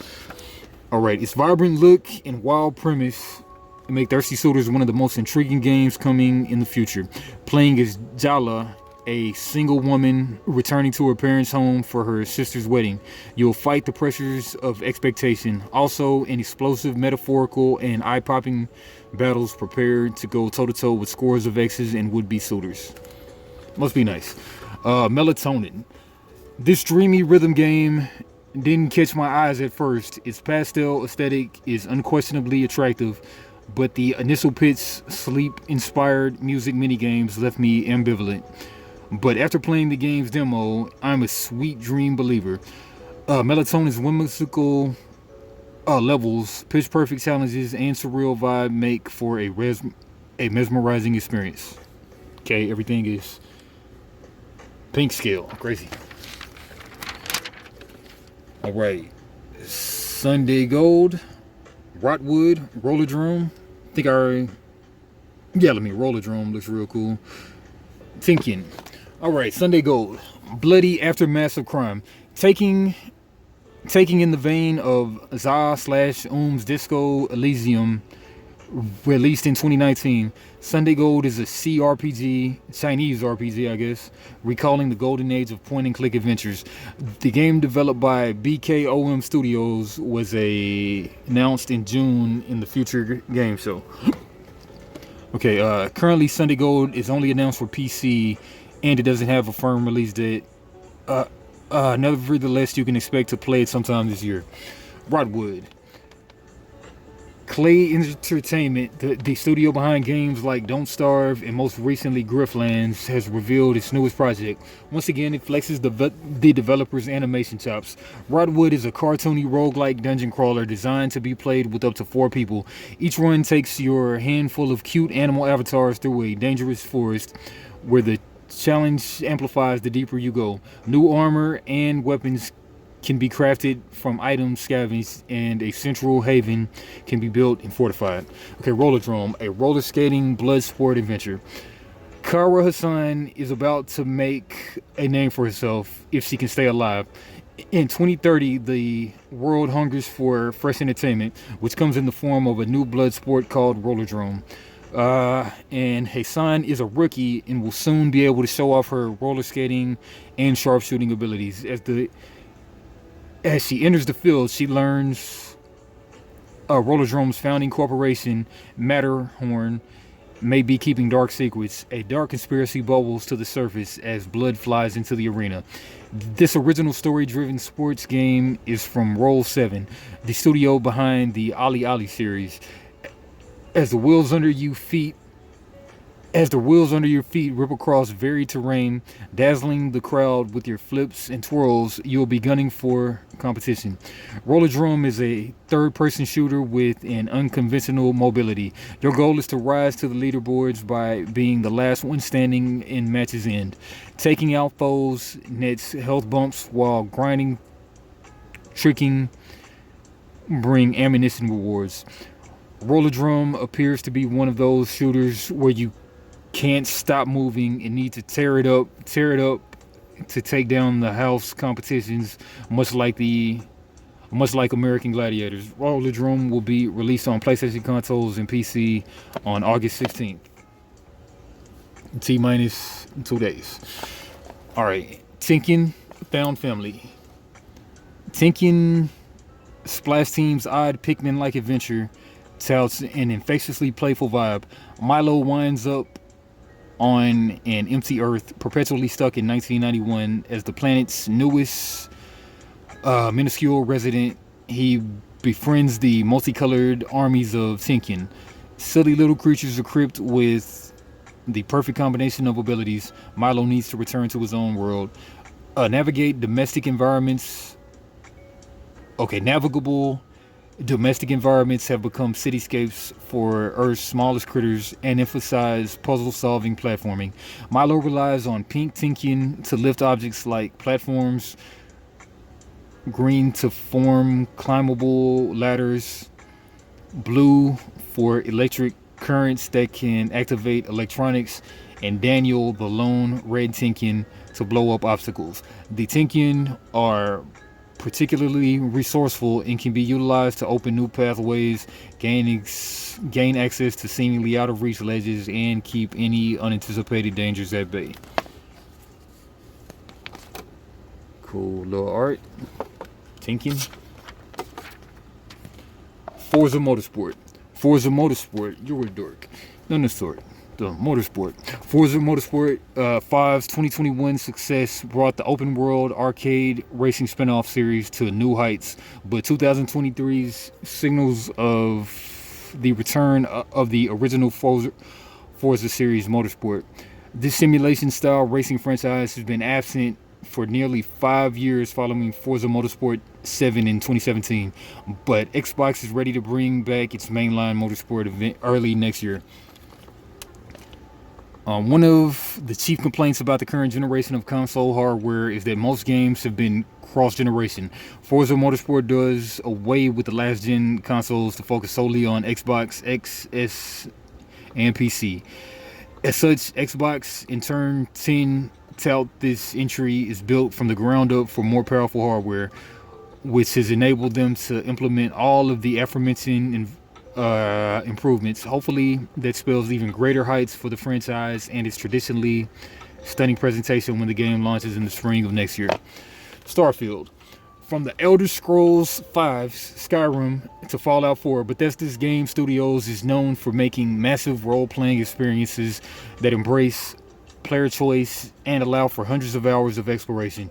Alright, its vibrant look and wild premise make Thirsty Suitors one of the most intriguing games coming in the future. Playing as Jala, a single woman returning to her parents' home for her sister's wedding. You'll fight the pressures of expectation. Also, in explosive, metaphorical, and eye-popping battles, prepared to go toe-to-toe with scores of exes and would-be suitors. Must be nice. Melatonin. This dreamy rhythm game didn't catch my eyes at first. Its pastel aesthetic is unquestionably attractive, but the initial pitch sleep-inspired music minigames left me ambivalent. But after playing the game's demo, I'm a sweet dream believer. Melatonin's whimsical levels, pitch-perfect challenges, and surreal vibe make for a mesmerizing experience. Okay, everything is pink scale. Crazy. Alright. Sunday Gold. Rotwood. Rollerdrome. Rollerdrome looks real cool. Tinkin. Alright, Sunday Gold. Bloody aftermath of crime. Taking in the vein of Za/Um's Disco Elysium, released in 2019, Sunday Gold is a Chinese RPG, I guess, recalling the golden age of point-and-click adventures. The game, developed by BKOM Studios, was announced in June in the Future Game Show. Okay, currently Sunday Gold is only announced for PC, and it doesn't have a firm release date. Nevertheless, you can expect to play it sometime this year. Rotwood. Clay Entertainment, the studio behind games like Don't Starve and most recently Grifflands, has revealed its newest project. Once again, it flexes the developer's animation chops. Rotwood is a cartoony roguelike dungeon crawler designed to be played with up to 4 people. Each run takes your handful of cute animal avatars through a dangerous forest where the challenge amplifies the deeper you go. New armor and weapons can be crafted from items scavenged, and a central haven can be built and fortified. Okay, Rollerdrome, a roller skating blood sport adventure. Kara Hassan is about to make a name for herself if she can stay alive. In 2030, the world hungers for fresh entertainment, which comes in the form of a new blood sport called Rollerdrome. And Hassan is a rookie and will soon be able to show off her roller skating and sharpshooting abilities. As she enters the field, she learns Rollerdrome's founding corporation, Matterhorn, may be keeping dark secrets. A dark conspiracy bubbles to the surface as blood flies into the arena. This original story-driven sports game is from Roll7, the studio behind the Ali Ali series. As the wheels under your feet rip across varied terrain, dazzling the crowd with your flips and twirls, you'll be gunning for competition. Rollerdrome is a third-person shooter with an unconventional mobility. Your goal is to rise to the leaderboards by being the last one standing in match's end. Taking out foes nets health bumps while tricking bring ammunition rewards. Roller Drum appears to be one of those shooters where you can't stop moving and need to tear it up to take down the house competitions, much like the much like American Gladiators. Roller Drum will be released on PlayStation consoles and PC on August 16th. T minus 2 days. All right, Tinkin Found Family. Tinkin Splash Team's odd Pikmin-like adventure touts an infectiously playful vibe. Milo winds up on an empty Earth, perpetually stuck in 1991 as the planet's newest minuscule resident. He befriends the multicolored armies of Tinkin, silly little creatures equipped with the perfect combination of abilities. Milo needs to return to his own world, navigate domestic environments. Okay, navigable domestic environments have become cityscapes for Earth's smallest critters and emphasize puzzle-solving platforming. Milo relies on pink Tinkin to lift objects like platforms, green to form climbable ladders, blue for electric currents that can activate electronics, and Daniel, the lone red Tinkin, to blow up obstacles. The Tinkin are particularly resourceful and can be utilized to open new pathways, gain access to seemingly out of reach ledges, and keep any unanticipated dangers at bay. Cool little art. Tinkin. Forza MotorSport. Forza MotorSport, you're a dork. None of the sort. The Motorsport. Forza MotorSport 5's 2021 success brought the open world arcade racing spin-off series to new heights, but 2023's signals of the return of the original Forza series Motorsport. This simulation-style racing franchise has been absent for nearly 5 years following Forza MotorSport 7 in 2017, but Xbox is ready to bring back its mainline motorsport event early next year. One of the chief complaints about the current generation of console hardware is that most games have been cross-generation. Forza Motorsport does away with the last-gen consoles to focus solely on Xbox, XS, and PC. As such, Xbox in turn 10 tout this entry is built from the ground up for more powerful hardware, which has enabled them to implement all of the aforementioned improvements. Hopefully that spells even greater heights for the franchise and its traditionally stunning presentation when the game launches in the spring of next year. Starfield. From the Elder Scrolls V Skyrim to Fallout 4, Bethesda's Game Studios is known for making massive role-playing experiences that embrace player choice and allow for hundreds of hours of exploration.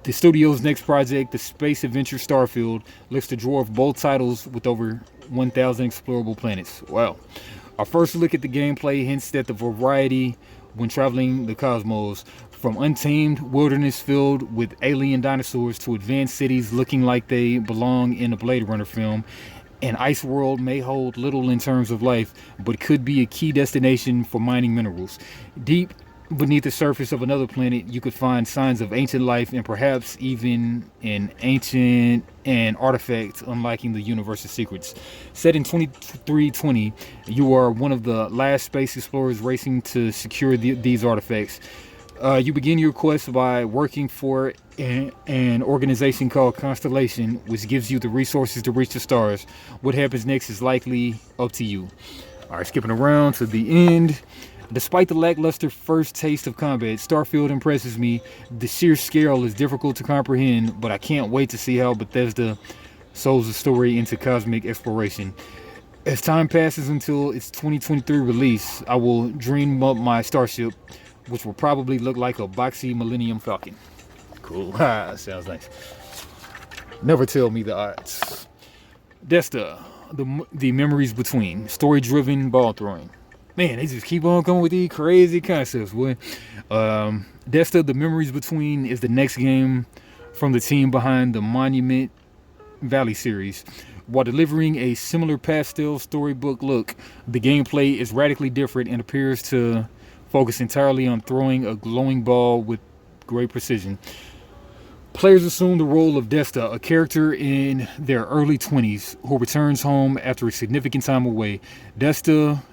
The studio's next project, the space adventure Starfield, looks to dwarf both titles with over 1,000 explorable planets. Wow. Our first look at the gameplay hints at the variety when traveling the cosmos, from untamed wilderness filled with alien dinosaurs to advanced cities looking like they belong in a Blade Runner film. An ice world may hold little in terms of life, but could be a key destination for mining minerals. Deep beneath the surface of another planet, you could find signs of ancient life and perhaps even an artifact unlocking the universe's secrets. Set in 2320, you are one of the last space explorers racing to secure these artifacts. You begin your quest by working for an organization called Constellation, which gives you the resources to reach the stars. What happens next is likely up to you. All right, skipping around to the end. Despite the lackluster first taste of combat, Starfield impresses me. The sheer scale is difficult to comprehend, but I can't wait to see how Bethesda sews the story into cosmic exploration. As time passes until its 2023 release, I will dream up my starship, which will probably look like a boxy Millennium Falcon. Cool. Sounds nice. Never tell me the odds. Desta, the memories between. Story-driven ball throwing. Man, they just keep on coming with these crazy concepts, boy. Desta, the memories between is the next game from the team behind the Monument Valley series. While delivering a similar pastel storybook look, the gameplay is radically different and appears to focus entirely on throwing a glowing ball with great precision. Players assume the role of Desta, a character in their early 20s who returns home after a significant time away. Desta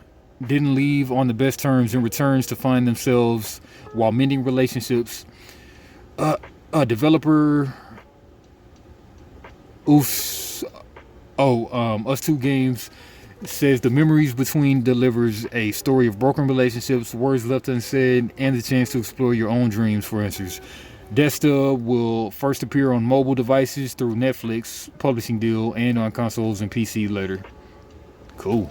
didn't leave on the best terms and returns to find themselves while mending relationships. Developer Us Two Games says the memories between delivers a story of broken relationships, words left unsaid, and the chance to explore your own dreams for answers. Desta will first appear on mobile devices through Netflix publishing deal and on consoles and PC later. Cool.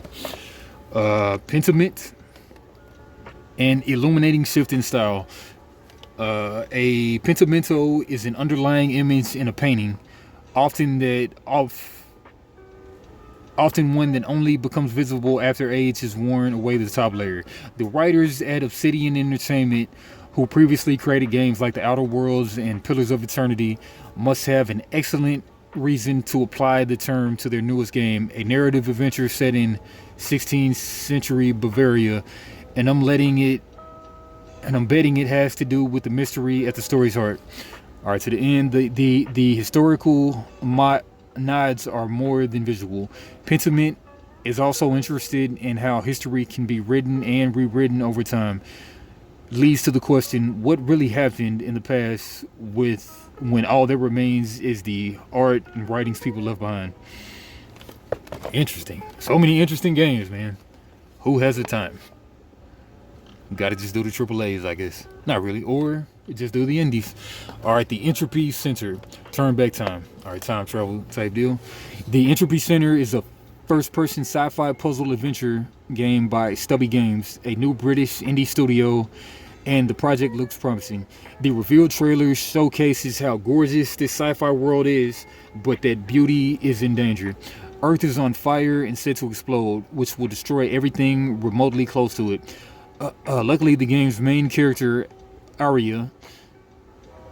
Pentiment, an illuminating shift in style. A pentimento is an underlying image in a painting, often one that only becomes visible after age has worn away the top layer. The writers at Obsidian Entertainment, who previously created games like The Outer Worlds and Pillars of Eternity, must have an excellent reason to apply the term to their newest game, a narrative adventure set in 16th century Bavaria, and I'm betting it has to do with the mystery at the story's heart. All right, to the end, the historical nods are more than visual. Pentiment is also interested in how history can be written and rewritten over time. Leads to the question, what really happened in the past when all that remains is the art and writings people left behind? Interesting. So many interesting games, man. Who has the time? Gotta just do the AAAs, I guess. Not really. Or just do the indies. Alright, the Entropy Center. Turn back time. Alright, time travel type deal. The Entropy Center is a first-person sci-fi puzzle adventure game by Stubby Games, a new British indie studio, and the project looks promising. The revealed trailer showcases how gorgeous this sci-fi world is, but that beauty is in danger. Earth is on fire and set to explode, which will destroy everything remotely close to it. Luckily, the game's main character, Arya,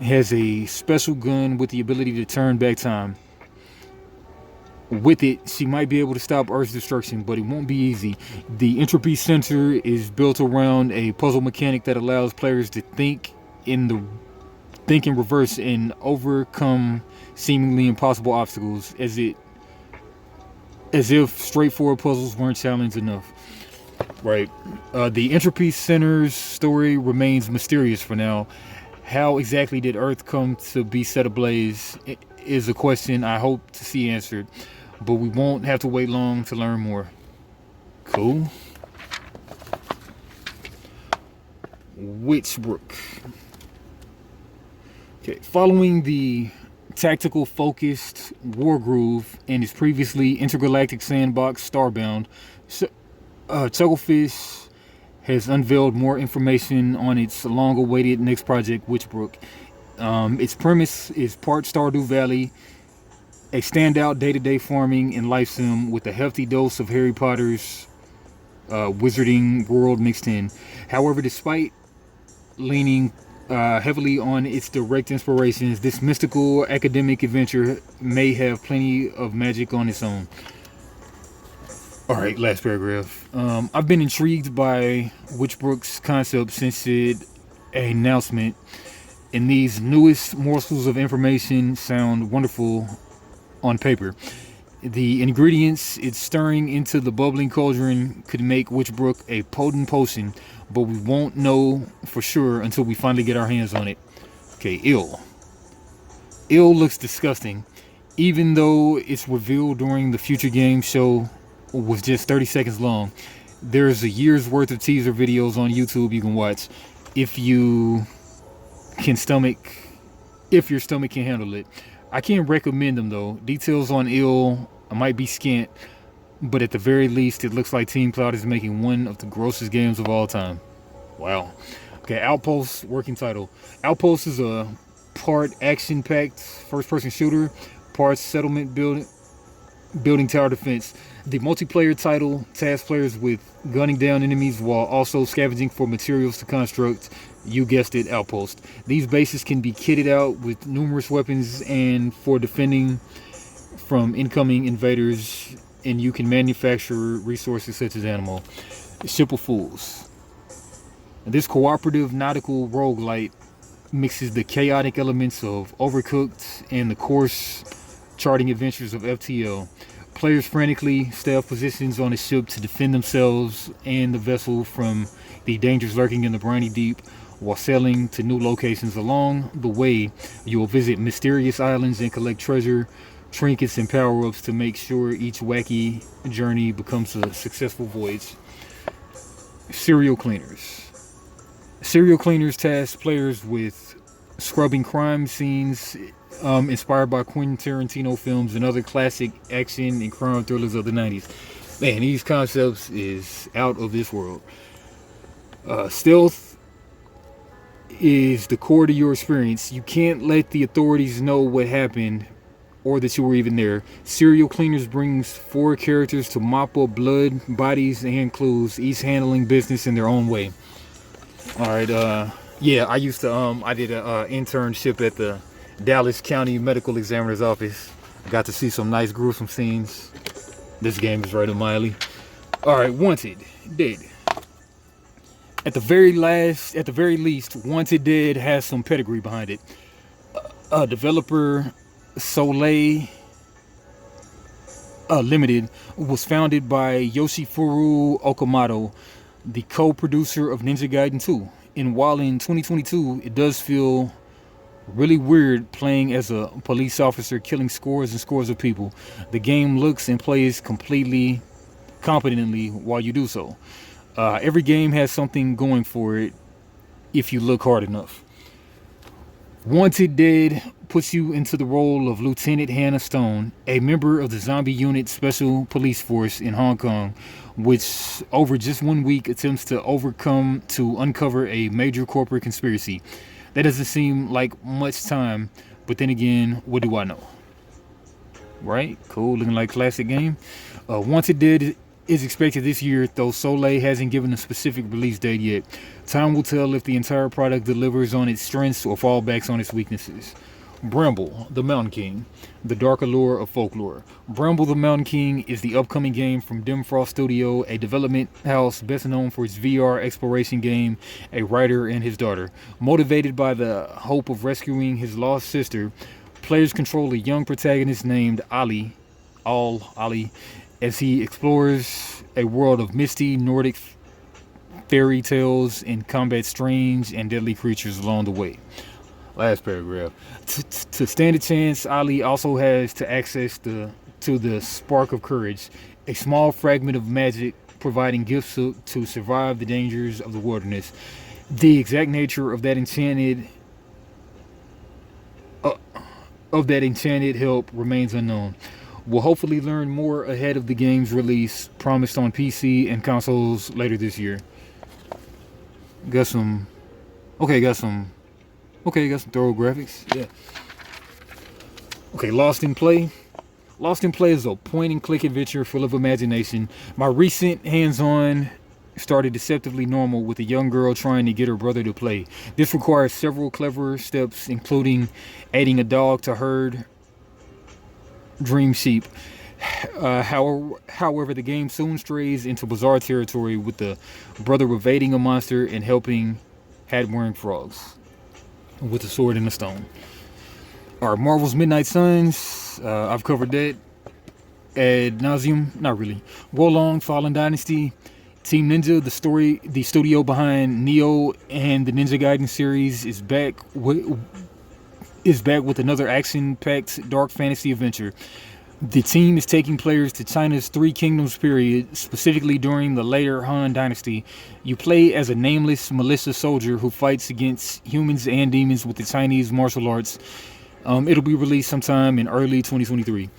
has a special gun with the ability to turn back time. With it, she might be able to stop Earth's destruction, but it won't be easy. The Entropy Center is built around a puzzle mechanic that allows players to think in reverse and overcome seemingly impossible obstacles, as if straightforward puzzles weren't challenging enough. Right. The Entropy Center's story remains mysterious for now. How exactly did Earth come to be set ablaze is a question I hope to see answered, but we won't have to wait long to learn more. Cool. Witchbrook. Okay, following the tactical focused Wargroove and his previously intergalactic sandbox Starbound, Chucklefish has unveiled more information on its long-awaited next project, Witchbrook. Its premise is part Stardew Valley, a standout day-to-day farming and life sim with a hefty dose of Harry Potter's wizarding world mixed in. However, despite leaning heavily on its direct inspirations, this mystical academic adventure may have plenty of magic on its own. All right, last paragraph. I've been intrigued by Witchbrook's concept since its announcement, and these newest morsels of information sound wonderful on paper. The ingredients it's stirring into the bubbling cauldron could make Witchbrook a potent potion, but we won't know for sure until we finally get our hands on it. Okay, Ill. Ill looks disgusting, even though it's revealed during the future game show was just 30 seconds long. There's a year's worth of teaser videos on YouTube you can watch if your stomach can handle it. I can't recommend them though. Details on Ill might be scant, but at the very least it looks like Team Cloud is making one of the grossest games of all time. Wow. Okay, Outpost, working title. Outpost is a part action-packed first-person shooter, part settlement building tower defense. The multiplayer title tasks players with gunning down enemies while also scavenging for materials to construct, you guessed it, Outpost. These bases can be kitted out with numerous weapons and for defending from incoming invaders, and you can manufacture resources such as ammo. Ship of Fools. This cooperative nautical roguelite mixes the chaotic elements of Overcooked and the course charting adventures of FTL. Players frantically stay up positions on a ship to defend themselves and the vessel from the dangers lurking in the briny deep. While sailing to new locations along the way, you will visit mysterious islands and collect treasure, trinkets, and power-ups to make sure each wacky journey becomes a successful voyage. Serial cleaners. Serial cleaners task players with scrubbing crime scenes inspired by Quentin Tarantino films and other classic action and crime thrillers of the 90s. Man, these concepts is out of this world. Stealth is the core to your experience. You can't let the authorities know what happened or that you were even there. Serial Cleaners brings 4 characters to mop up blood, bodies, and clues, each handling business in their own way. Alright, yeah, I used to, I did an internship at the Dallas County Medical Examiner's Office. I got to see some nice gruesome scenes. This game is right up my alley. Alright, Wanted, Dead. At the very least, Wanted Dead has some pedigree behind it. Developer Soleil Limited was founded by Yoshifuru Okamoto, the co-producer of Ninja Gaiden 2. And while in 2022, it does feel really weird playing as a police officer killing scores and scores of people, the game looks and plays completely competently while you do so. Every game has something going for it if you look hard enough. Wanted Dead puts you into the role of Lieutenant Hannah Stone, a member of the Zombie Unit Special Police Force in Hong Kong, which over just 1 week attempts to uncover a major corporate conspiracy. That doesn't seem like much time, but then again, what do I know? Right? Cool, looking like classic game. Wanted Dead is expected this year, though Soleil hasn't given a specific release date yet. Time will tell if the entire product delivers on its strengths or fallbacks on its weaknesses. Bramble, the Mountain King, the dark allure of folklore. Bramble the Mountain King is the upcoming game from Dim Frost Studio, a development house best known for its VR exploration game, a writer and his daughter. Motivated by the hope of rescuing his lost sister, players control a young protagonist named Ali, as he explores a world of misty Nordic fairy tales and combats strange and deadly creatures along the way. Last paragraph. To stand a chance, Ali also has to access to the Spark of Courage, a small fragment of magic providing gifts to survive the dangers of the wilderness. The exact nature of that enchanted help remains unknown. We'll hopefully learn more ahead of the game's release, promised on PC and consoles later this year. Got some thorough graphics. Yeah. Okay, Lost in Play. Lost in Play is a point-and-click adventure full of imagination. My recent hands-on started deceptively normal with a young girl trying to get her brother to play. This requires several clever steps, including adding a dog to herd dream sheep. However, the game soon strays into bizarre territory with the brother evading a monster and helping hat-wearing frogs with a sword and a stone. Alright, Marvel's Midnight Suns. I've covered that ad nauseum. Not really. Wolong, Fallen Dynasty. Team Ninja, the studio behind Neo and the Ninja Gaiden series, is back with another action-packed dark fantasy adventure. The team is taking players to China's Three Kingdoms period, specifically during the later Han Dynasty. You play as a nameless militia soldier who fights against humans and demons with the Chinese martial arts. It'll be released sometime in early 2023.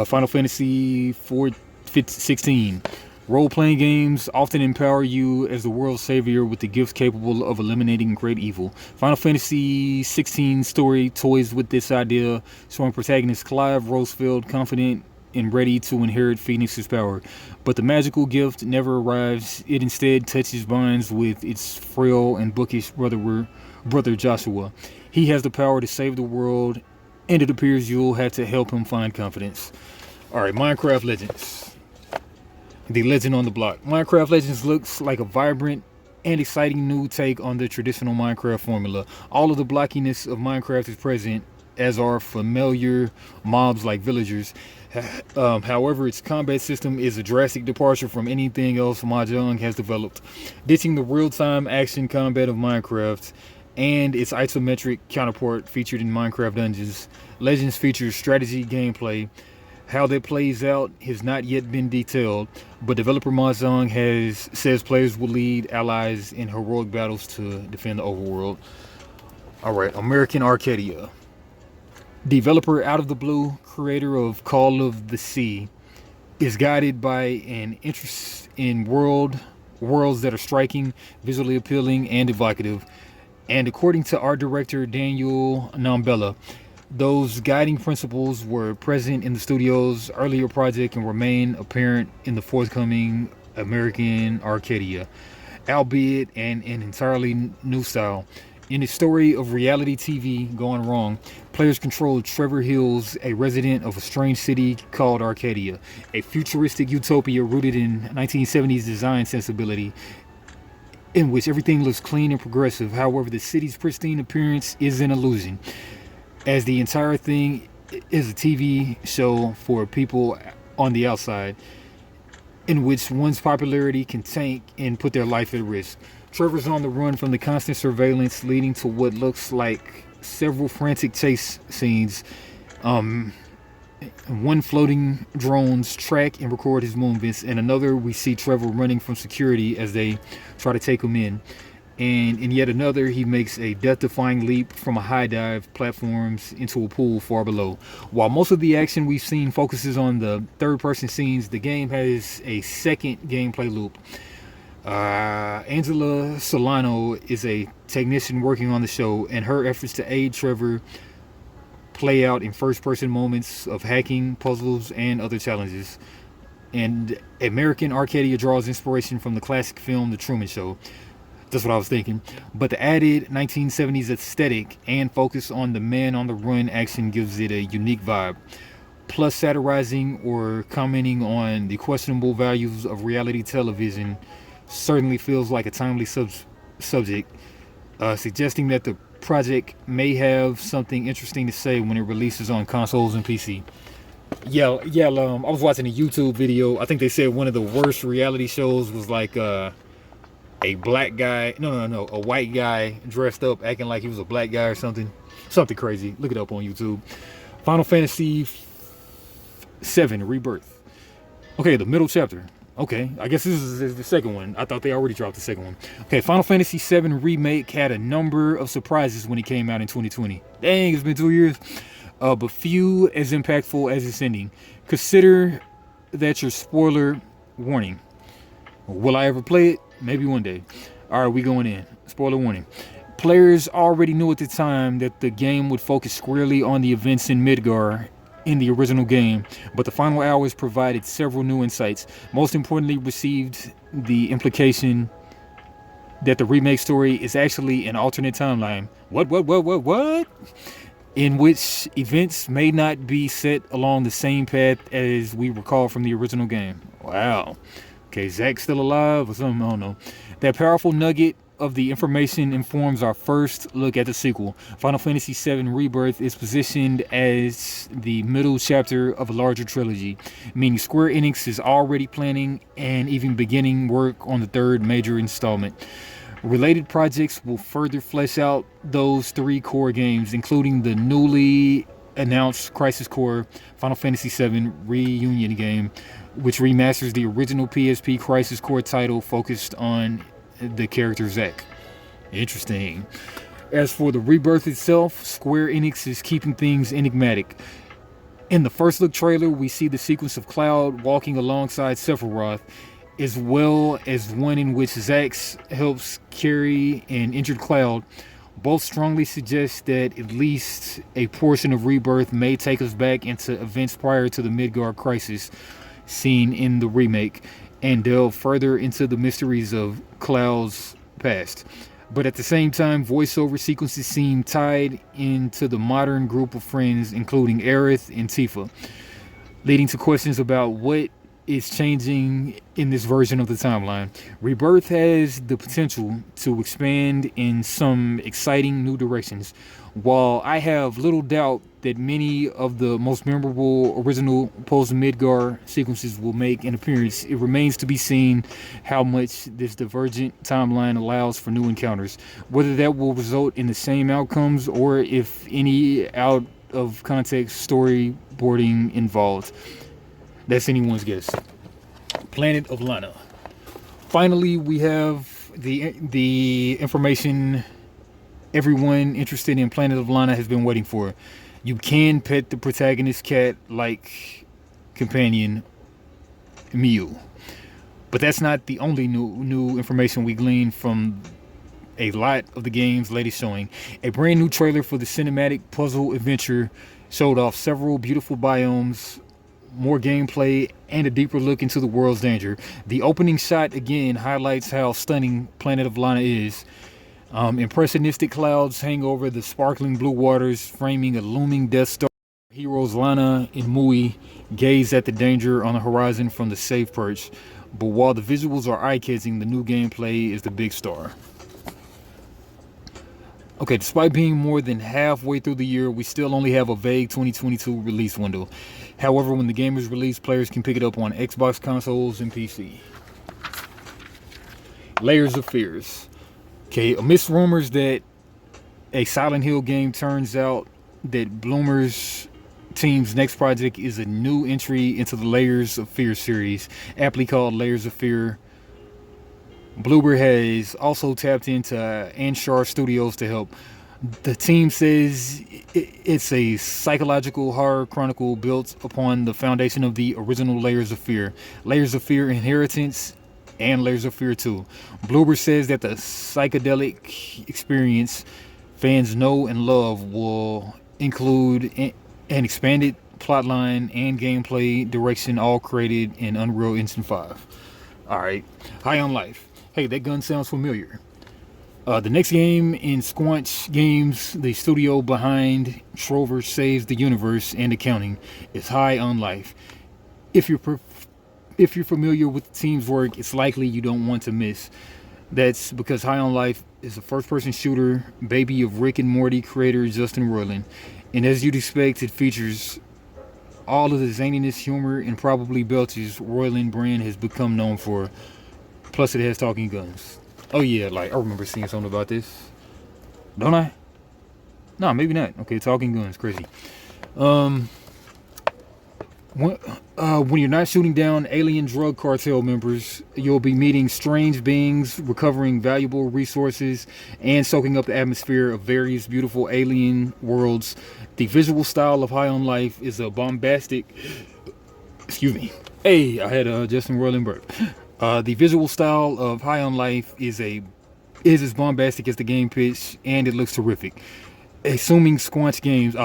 Final Fantasy 16. Role-playing games often empower you as the world's savior with the gifts capable of eliminating great evil. Final Fantasy 16 story toys with this idea, showing protagonist Clive Rosefield confident and ready to inherit Phoenix's power. But the magical gift never arrives. It instead touches bonds with its frail and bookish brother Joshua. He has the power to save the world, and it appears you'll have to help him find confidence. Alright, Minecraft Legends. The Legend on the Block. Minecraft Legends looks like a vibrant and exciting new take on the traditional Minecraft formula. All of the blockiness of Minecraft is present, as are familiar mobs like villagers. However, its combat system is a drastic departure from anything else Mahjong has developed, ditching the real-time action combat of Minecraft and its isometric counterpart featured in Minecraft Dungeons. Legends features strategy gameplay. How that plays out has not yet been detailed, but developer Mahjong says players will lead allies in heroic battles to defend the overworld. Alright, American Arcadia. Developer Out of the Blue, creator of Call of the Sea, is guided by an interest in worlds that are striking, visually appealing, and evocative. And according to art director Daniel Nambella, those guiding principles were present in the studio's earlier project and remain apparent in the forthcoming American Arcadia, albeit in an entirely new style. In the story of reality TV gone wrong, players control Trevor Hills, a resident of a strange city called Arcadia, a futuristic utopia rooted in 1970s design sensibility, in which everything looks clean and progressive. However, the city's pristine appearance is an illusion, as the entire thing is a TV show for people on the outside, in which one's popularity can tank and put their life at risk. Trevor's on the run from the constant surveillance, leading to what looks like several frantic chase scenes. One floating drones track and record his movements, and another we see Trevor running from security as they try to take him in. And in yet another, he makes a death-defying leap from a high dive platforms into a pool far below. While most of the action we've seen focuses on the third-person scenes, the game has a second gameplay loop. Angela Solano is a technician working on the show, and her efforts to aid Trevor play out in first-person moments of hacking, puzzles, and other challenges. And American Arcadia draws inspiration from the classic film The Truman Show. That's what I was thinking. But the added 1970s aesthetic and focus on the man-on-the-run action gives it a unique vibe. Plus, satirizing or commenting on the questionable values of reality television certainly feels like a timely subject, suggesting that the project may have something interesting to say when it releases on consoles and PC. I was watching a YouTube video. I think they said one of the worst reality shows was like a black guy, a white guy dressed up acting like he was a black guy or something crazy. Look it up on YouTube. Final Fantasy VII Rebirth. Okay, the middle chapter. Okay, I guess this is the second one. I thought they already dropped the second one. Okay, Final Fantasy VII Remake had a number of surprises when it came out in 2020. Dang, it's been 2 years. But few as impactful as its ending. Consider that your spoiler warning. Will I ever play it? Maybe one day. Alright, we going in. Spoiler warning. Players already knew at the time that the game would focus squarely on the events in Midgar in the original game, but the final hours provided several new insights. Most importantly, received the implication that the remake story is actually an alternate timeline. What? In which events may not be set along the same path as we recall from the original game. Wow. Okay, Zack's still alive or something, I don't know. That powerful nugget of the information informs our first look at the sequel. Final Fantasy VII Rebirth is positioned as the middle chapter of a larger trilogy, meaning Square Enix is already planning and even beginning work on the third major installment. Related projects will further flesh out those three core games, including the newly announced Crisis Core Final Fantasy VII Reunion game, which remasters the original PSP Crisis Core title focused on the character Zack. Interesting. As for the Rebirth itself, Square Enix is keeping things enigmatic. In the first look trailer, we see the sequence of Cloud walking alongside Sephiroth, as well as one in which Zack helps carry an injured Cloud. Both strongly suggest that at least a portion of Rebirth may take us back into events prior to the Midgar crisis seen in the remake, and delve further into the mysteries of Cloud's past. But at the same time, voiceover sequences seem tied into the modern group of friends, including Aerith and Tifa, leading to questions about what is changing in this version of the timeline. Rebirth has the potential to expand in some exciting new directions. While I have little doubt that many of the most memorable original post Midgar sequences will make an appearance, it remains to be seen how much this divergent timeline allows for new encounters. Whether that will result in the same outcomes or if any out of context storyboarding involved. That's anyone's guess. Planet of Lana. Finally, we have the information everyone interested in Planet of Lana has been waiting for. You can pet the protagonist cat like companion Mew. But that's not the only new information we gleaned from a lot of the game's latest showing. A brand new trailer for the cinematic puzzle adventure showed off several beautiful biomes, more gameplay, and a deeper look into the world's danger. The opening shot again highlights how stunning Planet of Lana is. Impressionistic clouds hang over the sparkling blue waters, framing a looming Death Star. Heroes Lana and Mui gaze at the danger on the horizon from the safe perch. But while the visuals are eye-catching, the new gameplay is the big star. Okay, despite being more than halfway through the year, we still only have a vague 2022 release window. However, when the game is released, players can pick it up on Xbox consoles and PC. Layers of Fears. Okay, amidst rumors that a Silent Hill game, turns out that Bloomer's team's next project is a new entry into the Layers of Fear series, aptly called Layers of Fear. Bloober has also tapped into Anshar Studios to help. The team says it's a psychological horror chronicle built upon the foundation of the original Layers of Fear, Layers of Fear Inheritance, and Layers of Fear 2. Bloober says that the psychedelic experience fans know and love will include an expanded plotline and gameplay direction, all created in Unreal Engine 5. Alright, High on Life. Hey, that gun sounds familiar. The next game in Squanch Games, the studio behind Trover Saves the Universe and Accounting, is High on Life. If you're familiar with the team's work, it's likely you don't want to miss. That's because High on Life is a first-person shooter, baby of Rick and Morty creator Justin Roiland. And as you'd expect, it features all of the zaniness, humor, and probably belches Roiland brand has become known for. Plus, it has talking guns. Oh yeah, like I remember seeing something about this. Don't I? No, maybe not. Okay, talking guns, crazy. When you're not shooting down alien drug cartel members, you'll be meeting strange beings, recovering valuable resources, and soaking up the atmosphere of various beautiful alien worlds. The visual style of High on Life is a bombastic. Excuse me. Hey, I had a Justin Roiland burp. The visual style of High on Life is as bombastic as the game pitch, and it looks terrific. Assuming Squanch Games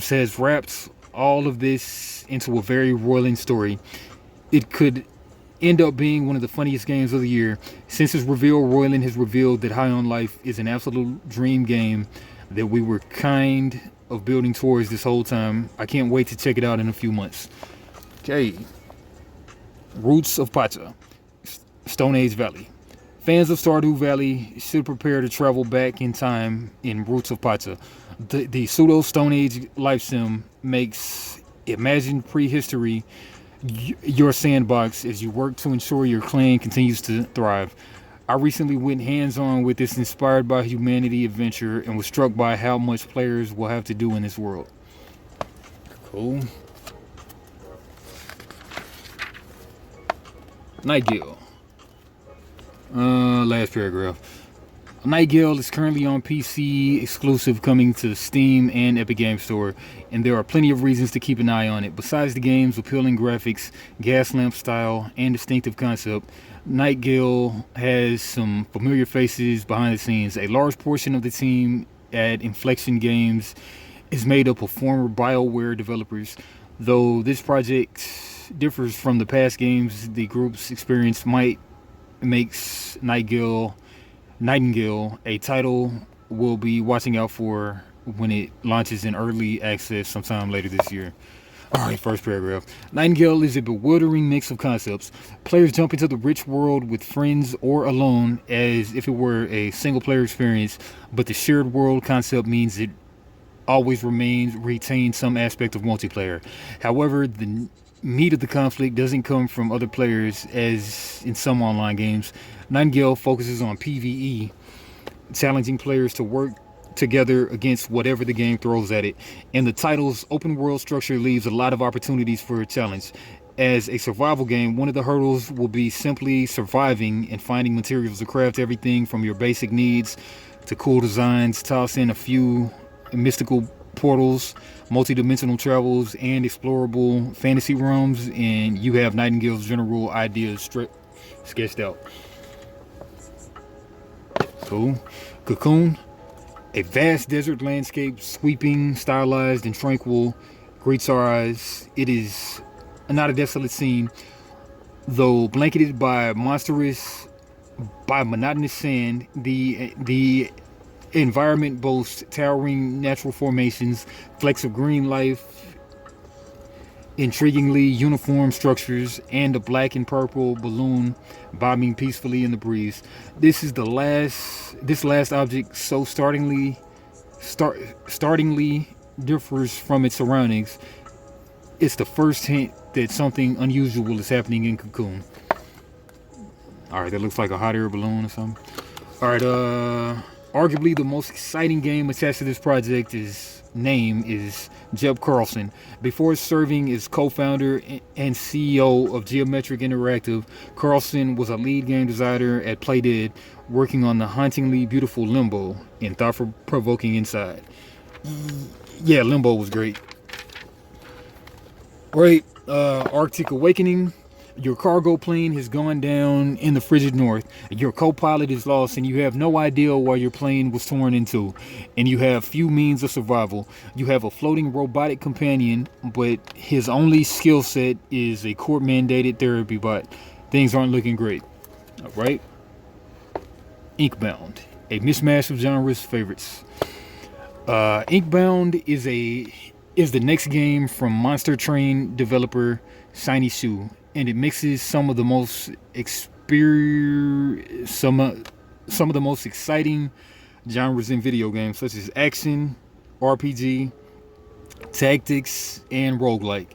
has wrapped all of this into a very Roiland story, it could end up being one of the funniest games of the year. Since its reveal, Roiland has revealed that High on Life is an absolute dream game that we were kind of building towards this whole time. I can't wait to check it out in a few months. Okay, Roots of Pacha, Stone Age Valley. Fans of Stardew Valley should prepare to travel back in time in Roots of Pacha. The pseudo Stone Age life sim makes imagined prehistory your sandbox as you work to ensure your clan continues to thrive. I recently went hands-on with this inspired by humanity adventure and was struck by how much players will have to do in this world. Cool. Nightgale. Last paragraph. Nightgale is currently on PC exclusive, coming to Steam and Epic Games Store, and there are plenty of reasons to keep an eye on it. Besides the game's appealing graphics, gas lamp style, and distinctive concept, Nightgale has some familiar faces behind the scenes. A large portion of the team at Inflection Games is made up of former BioWare developers. Though this project differs from the past games the group's experience might makes Nightingale a title we'll be watching out for when it launches in early access sometime later this year. Alright, first paragraph. Nightingale is a bewildering mix of concepts. Players jump into the rich world with friends or alone as if it were a single player experience, but the shared world concept means it always retains some aspect of multiplayer. However, the meat of the conflict doesn't come from other players as in some online games. Nightingale focuses on PvE, challenging players to work together against whatever the game throws at it. And the title's open world structure leaves a lot of opportunities for a challenge. As a survival game, one of the hurdles will be simply surviving and finding materials to craft everything from your basic needs to cool designs. Toss in a few mystical portals, multi-dimensional travels, and explorable fantasy realms, and you have Nightingale's general ideas sketched out. Cool. Cocoon. A vast desert landscape, sweeping, stylized, and tranquil, greets our eyes. It is not a desolate scene, though blanketed by monotonous sand. The environment boasts towering natural formations, flecks of green life, intriguingly uniform structures, and a black and purple balloon bobbing peacefully in the breeze. This last object so startlingly differs from its surroundings. It's the first hint that something unusual is happening in Cocoon. Alright, that looks like a hot air balloon or something. Alright, arguably the most exciting game attached to this project is Jeb Carlson. Before serving as co-founder and CEO of Geometric Interactive, Carlson was a lead game designer at Playdead, working on the hauntingly beautiful Limbo and thought-provoking Inside. Yeah, Limbo was great. Alright, Arctic Awakening. Your cargo plane has gone down in the frigid north. Your co-pilot is lost and you have no idea why your plane was torn into. And you have few means of survival. You have a floating robotic companion, but his only skill set is a court-mandated therapy bot. Things aren't looking great. Alright. Inkbound. A mismatch of genres favorites. Inkbound is the next game from Monster Train developer Shiny Shoe, and it mixes some of the most exciting genres in video games, such as action, RPG, tactics, and roguelike.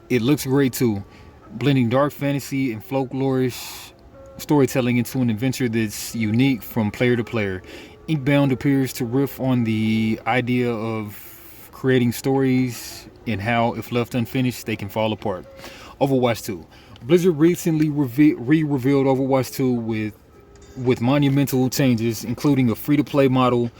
It looks great too, blending dark fantasy and folklorish storytelling into an adventure that's unique from player to player. Inkbound appears to riff on the idea of creating stories and how, if left unfinished, they can fall apart. Overwatch 2. Blizzard recently revealed Overwatch 2 with monumental changes, including a free-to-play model,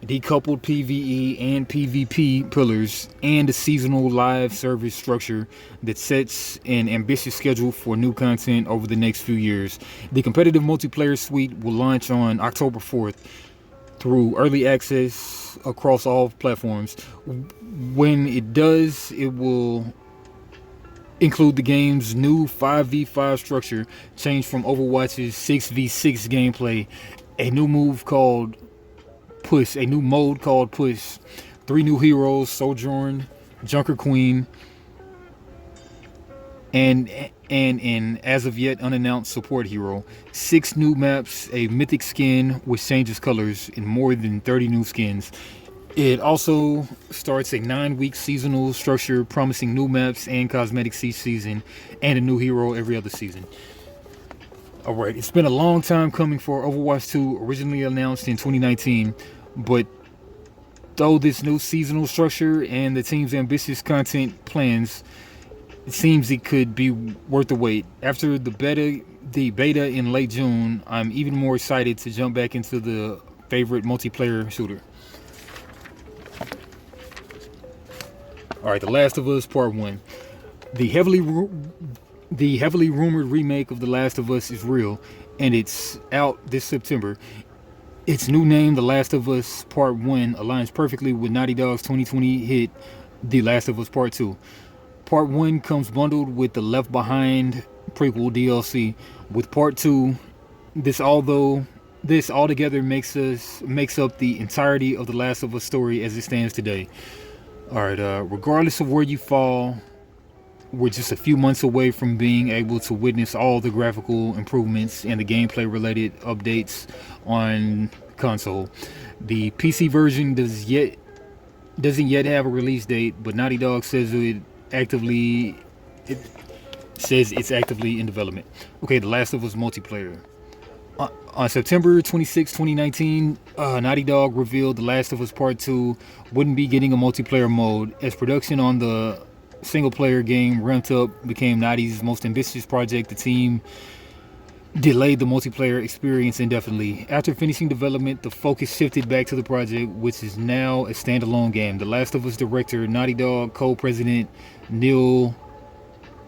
decoupled PvE and PvP pillars, and a seasonal live service structure that sets an ambitious schedule for new content over the next few years. The competitive multiplayer suite will launch on October 4th through early access across all platforms. When it does, it will include the game's new 5v5 structure, changed from Overwatch's 6v6 gameplay, a new mode called Push, 3 new heroes, Sojourn, Junker Queen, and an as of yet unannounced support hero, 6 new maps, a mythic skin which changes colors, and more than 30 new skins. It also starts a 9-week seasonal structure, promising new maps and cosmetics each season, and a new hero every other season. Alright, it's been a long time coming for Overwatch 2, originally announced in 2019, but though this new seasonal structure and the team's ambitious content plans, it seems it could be worth the wait. After the beta in late June, I'm even more excited to jump back into the favorite multiplayer shooter. Alright, The Last of Us Part 1. The heavily rumored remake of The Last of Us is real, and it's out this September. Its new name, The Last of Us Part 1, aligns perfectly with Naughty Dog's 2020 hit, The Last of Us Part 2. Part 1 comes bundled with the Left Behind prequel DLC. With Part 2, this altogether makes up the entirety of The Last of Us story as it stands today. All right. Regardless of where you fall, we're just a few months away from being able to witness all the graphical improvements and the gameplay related updates on console. The PC version doesn't yet have a release date, but Naughty Dog it says it's actively in development. Okay, The Last of Us multiplayer. On September 26, 2019, Naughty Dog revealed The Last of Us Part 2 wouldn't be getting a multiplayer mode, as production on the single player game ramped up, became Naughty's most ambitious project. The team delayed the multiplayer experience indefinitely. After finishing development, the focus shifted back to the project, which is now a standalone game. The Last of Us director, Naughty Dog co-president Neil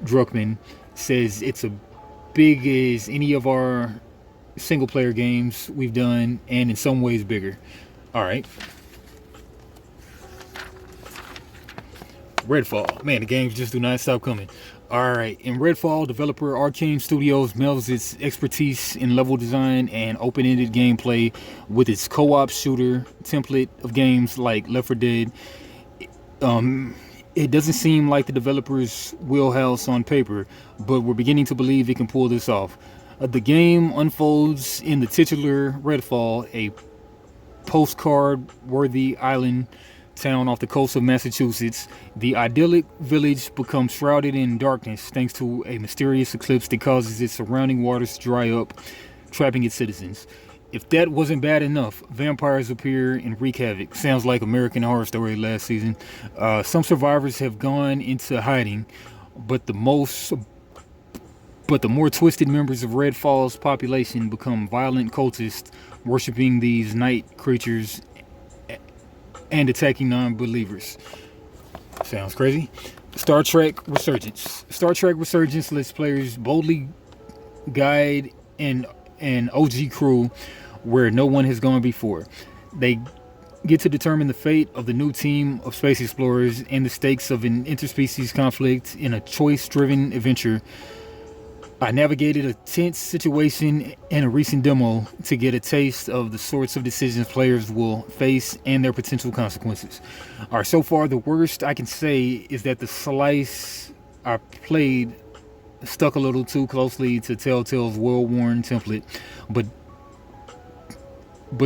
Druckmann, says it's as big as any of our single player games we've done, and in some ways bigger. All right. Redfall. Man, the games just do not stop coming. Alright, in Redfall, developer Arcane Studios melds its expertise in level design and open-ended gameplay with its co-op shooter template of games like Left 4 Dead. It doesn't seem like the developer's wheelhouse on paper, but we're beginning to believe it can pull this off. The game unfolds in the titular Redfall, a postcard-worthy island town off the coast of Massachusetts. The idyllic village becomes shrouded in darkness thanks to a mysterious eclipse that causes its surrounding waters to dry up, trapping its citizens. If that wasn't bad enough, vampires appear and wreak havoc. Sounds like American Horror Story last season. Some survivors have gone into hiding, but the more twisted members of Redfall's population become violent cultists worshipping these night creatures and attacking non-believers. Sounds crazy. Star Trek Resurgence. Star Trek Resurgence lets players boldly guide an OG crew where no one has gone before. They get to determine the fate of the new team of space explorers and the stakes of an interspecies conflict in a choice-driven adventure. I navigated a tense situation in a recent demo to get a taste of the sorts of decisions players will face and their potential consequences. Alright, so far the worst I can say is that the slice I played stuck a little too closely to Telltale's well-worn template, but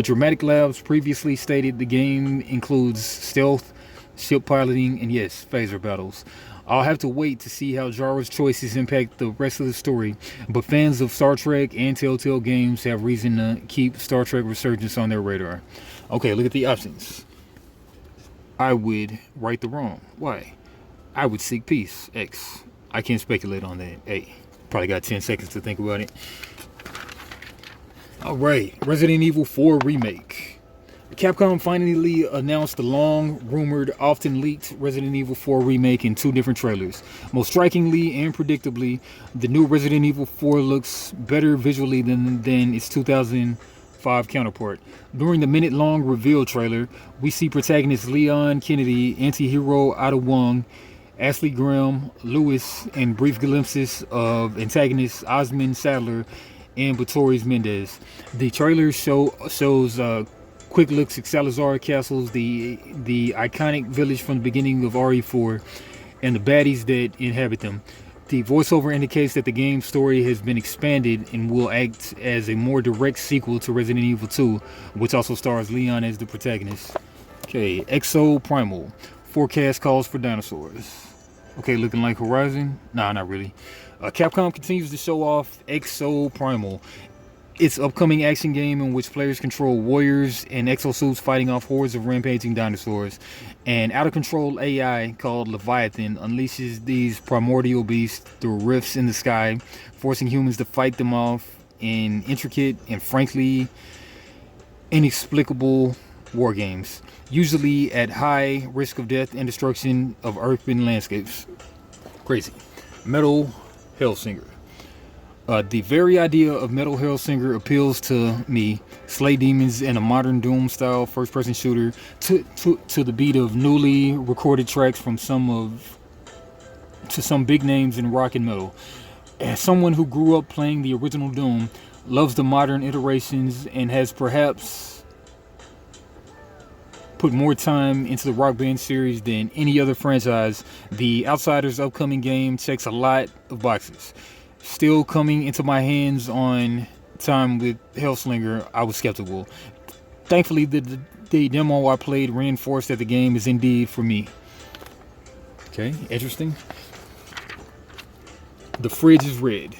Dramatic Labs previously stated the game includes stealth, ship piloting, and yes, phaser battles. I'll have to wait to see how Jara's choices impact the rest of the story, but fans of Star Trek and Telltale games have reason to keep Star Trek Resurgence on their radar. Okay, look at the options. I would right the wrong. Why? I would seek peace. X. I can't speculate on that. Hey, probably got 10 seconds to think about it. Alright, Resident Evil 4 Remake. Capcom finally announced the long-rumored, often leaked Resident Evil 4 remake in two different trailers. Most strikingly and predictably, the new Resident Evil 4 looks better visually than its 2005 counterpart. During the minute-long reveal trailer, we see protagonist Leon Kennedy, anti-hero Ada Wong, Ashley Graham, Lewis, and brief glimpses of antagonists Osmond Sadler and Batoris Mendez. The trailer shows quick looks at Salazar Castles, the iconic village from the beginning of RE4, and the baddies that inhabit them. The voiceover indicates that the game's story has been expanded and will act as a more direct sequel to Resident Evil 2, which also stars Leon as the protagonist. Okay, Exo Primal. Forecast calls for dinosaurs. Okay, looking like Horizon? Nah, not really. Capcom continues to show off Exo Primal, its upcoming action game in which players control warriors in exosuits fighting off hordes of rampaging dinosaurs. An out-of-control AI called Leviathan unleashes these primordial beasts through rifts in the sky, forcing humans to fight them off in intricate and frankly inexplicable war games, usually at high risk of death and destruction of urban landscapes. Crazy. Metal Hellsinger. The very idea of Metal Hellsinger appeals to me. Slay demons in a modern Doom-style first-person shooter to the beat of newly recorded tracks from some big names in rock and metal. As someone who grew up playing the original Doom, loves the modern iterations, and has perhaps put more time into the Rock Band series than any other franchise, the Outsiders upcoming game checks a lot of boxes. Still coming into my hands on time with Hellslinger, I was skeptical. Thankfully, the demo I played reinforced that the game is indeed for me. Okay, interesting. The Fridge is Red.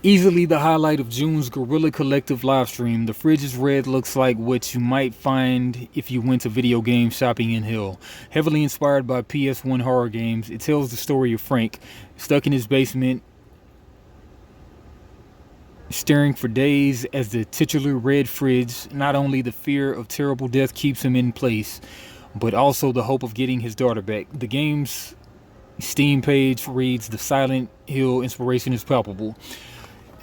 Easily the highlight of June's Guerrilla Collective livestream, The Fridge is Red looks like what you might find if you went to video game shopping in hell. Heavily inspired by PS1 horror games, it tells the story of Frank, stuck in his basement, staring for days as the titular red fridge. Not only the fear of terrible death keeps him in place, but also the hope of getting his daughter back. The game's Steam page reads, "The Silent Hill inspiration is palpable."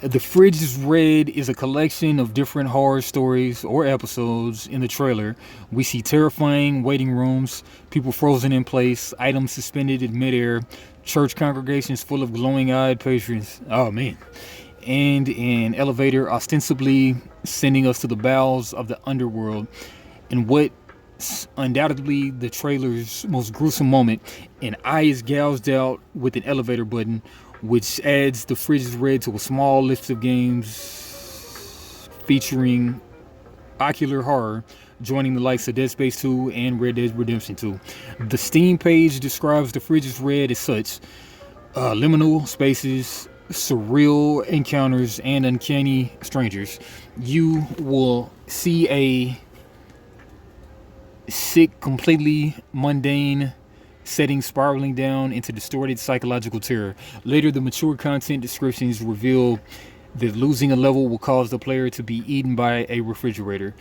The Fridge is Red is a collection of different horror stories or episodes. In the trailer, we see terrifying waiting rooms, people frozen in place, items suspended in midair, church congregations full of glowing-eyed patrons. Oh man. And an elevator ostensibly sending us to the bowels of the underworld. And what's undoubtedly the trailer's most gruesome moment, an eye is gouged out with an elevator button, which adds The Fridge is Red to a small list of games featuring ocular horror, joining the likes of Dead Space 2 and Red Dead Redemption 2. The Steam page describes The Fridge is Red as such: liminal spaces, surreal encounters, and uncanny strangers. You will see a sick, completely mundane setting spiraling down into distorted psychological terror. Later, the mature content descriptions reveal that losing a level will cause the player to be eaten by a refrigerator.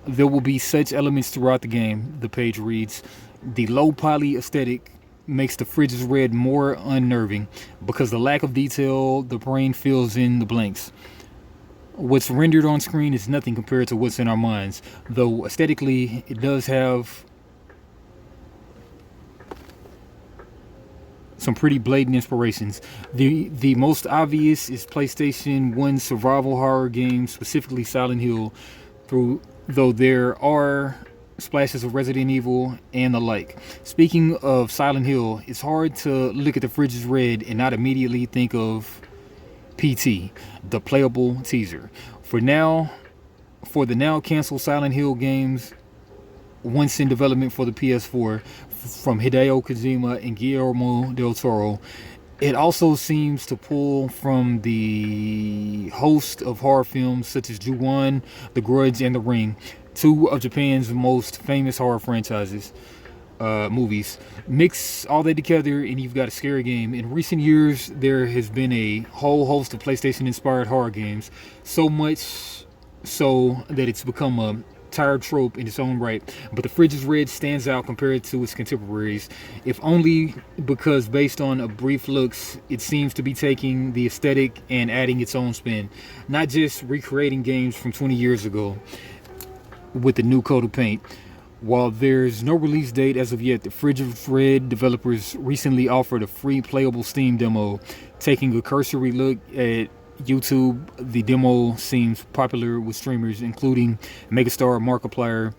There will be such elements throughout the game, the page reads. The low poly aesthetic makes The Fridge is Red more unnerving because the lack of detail, the brain fills in the blanks. What's rendered on screen is nothing compared to what's in our minds, though aesthetically it does have some pretty blatant inspirations. The most obvious is PlayStation 1 survival horror games, specifically Silent Hill, though there are splashes of Resident Evil and the like. Speaking of Silent Hill, it's hard to look at The Fridge is Red and not immediately think of PT, the playable teaser. For the now canceled Silent Hill games, once in development for the PS4, from Hideo Kojima and Guillermo del Toro, it also seems to pull from the host of horror films such as Ju-On, The Grudge, and The Ring, two of Japan's most famous horror franchises, movies. Mix all that together and you've got a scary game. In recent years, there has been a whole host of PlayStation-inspired horror games, so much so that it's become a tired trope in its own right, but The Fridge is Red stands out compared to its contemporaries, if only because based on a brief looks, it seems to be taking the aesthetic and adding its own spin, not just recreating games from 20 years ago with a new coat of paint. While there's no release date as of yet, The Fridge is Red developers recently offered a free playable Steam demo. Taking a cursory look at YouTube, the demo seems popular with streamers, including megastar Markiplier,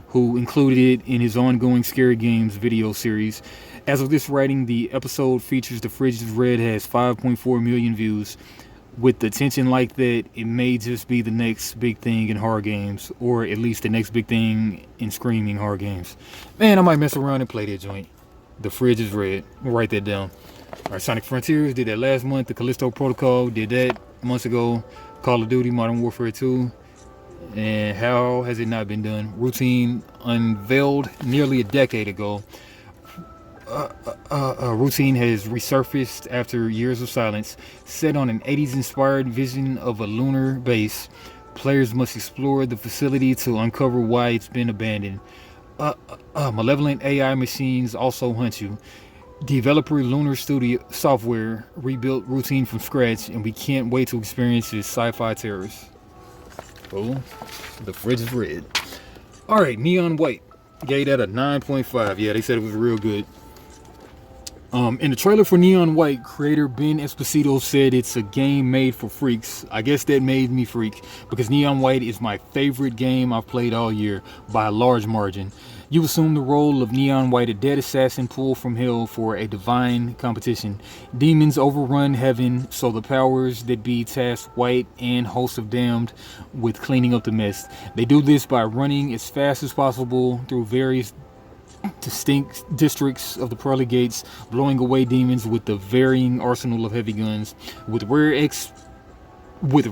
who included it in his ongoing Scary Games video series. As of this writing, the episode features The Fridge is Red has 5.4 million views. With attention like that, it may just be the next big thing in horror games, or at least the next big thing in screaming horror games. Man, I might mess around and play that joint. The Fridge is Red. We'll write that down. Alright, Sonic Frontiers did that last month. The Callisto Protocol did that months ago. Call of Duty Modern Warfare 2. And how has it not been done? Routine unveiled nearly a decade ago. Routine has resurfaced after years of silence. Set on an 80s inspired vision of a lunar base, players must explore the facility to uncover why it's been abandoned. Malevolent AI machines also hunt you. Developer Lunar Studio Software rebuilt Routine from scratch, and we can't wait to experience its sci-fi terrors. Oh, The Fridge is Red. Alright, Neon White. Gave that a 9.5. Yeah, they said it was real good. In the trailer for Neon White, creator Ben Esposito said it's a game made for freaks. I guess that made me freak, because Neon White is my favorite game I've played all year by a large margin. You assume the role of Neon White, a dead assassin pulled from hell for a divine competition. Demons overrun heaven, so the powers that be task White and hosts of damned with cleaning up the mess. They do this by running as fast as possible through various distinct districts of the pearly gates, blowing away demons with the varying arsenal of heavy guns. With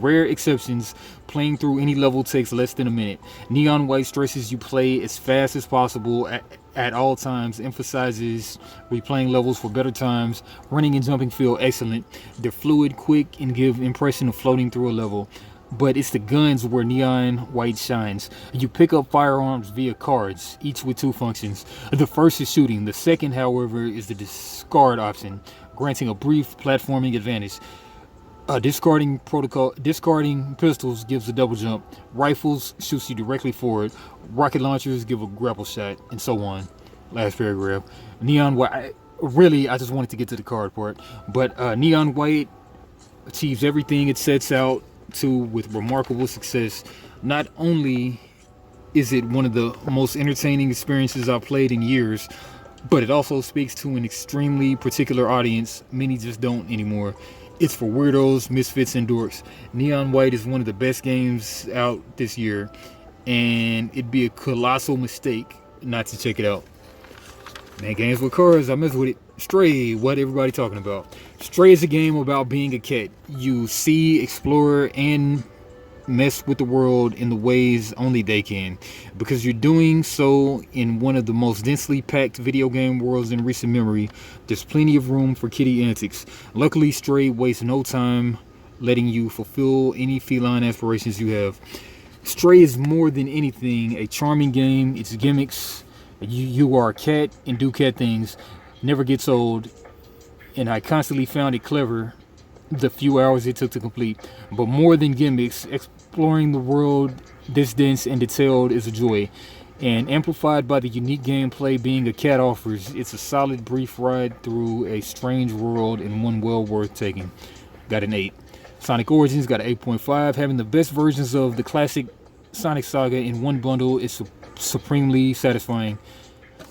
rare exceptions, playing through any level takes less than a minute. Neon White stresses you play as fast as possible at all times, emphasizes replaying levels for better times. Running and jumping feel excellent. They're fluid, quick, and give impression of floating through a level. But it's the guns where Neon White shines. You pick up firearms via cards, each with two functions. The first is shooting. The second, however, is the discard option, granting a brief platforming advantage. Discarding pistols gives a double jump. Rifles shoots you directly forward. Rocket launchers give a grapple shot, and so on. Last paragraph. Neon White. I just wanted to get to the card part, but Neon White achieves everything it sets out to with remarkable success. Not only is it one of the most entertaining experiences I've played in years, but it also speaks to an extremely particular audience. Many just don't anymore. It's for weirdos, misfits, and dorks. Neon White is one of the best games out this year, and it'd be a colossal mistake not to check it out. Man, games with cars, I mess with it. Stray, what everybody talking about? Stray is a game about being a cat. You see, explore, and mess with the world in the ways only they can, because you're doing so in one of the most densely packed video game worlds in recent memory. There's plenty of room for kitty antics. Luckily, Stray wastes no time letting you fulfill any feline aspirations you have. Stray is more than anything a charming game. Its gimmicks, you are a cat and do cat things, never gets old, and I constantly found it clever the few hours it took to complete. But more than gimmicks, exploring the world this dense and detailed is a joy, and amplified by the unique gameplay being a cat offers, it's a solid brief ride through a strange world and one well worth taking. Got an 8. Sonic Origins got an 8.5. Having the best versions of the classic Sonic saga in one bundle is supremely satisfying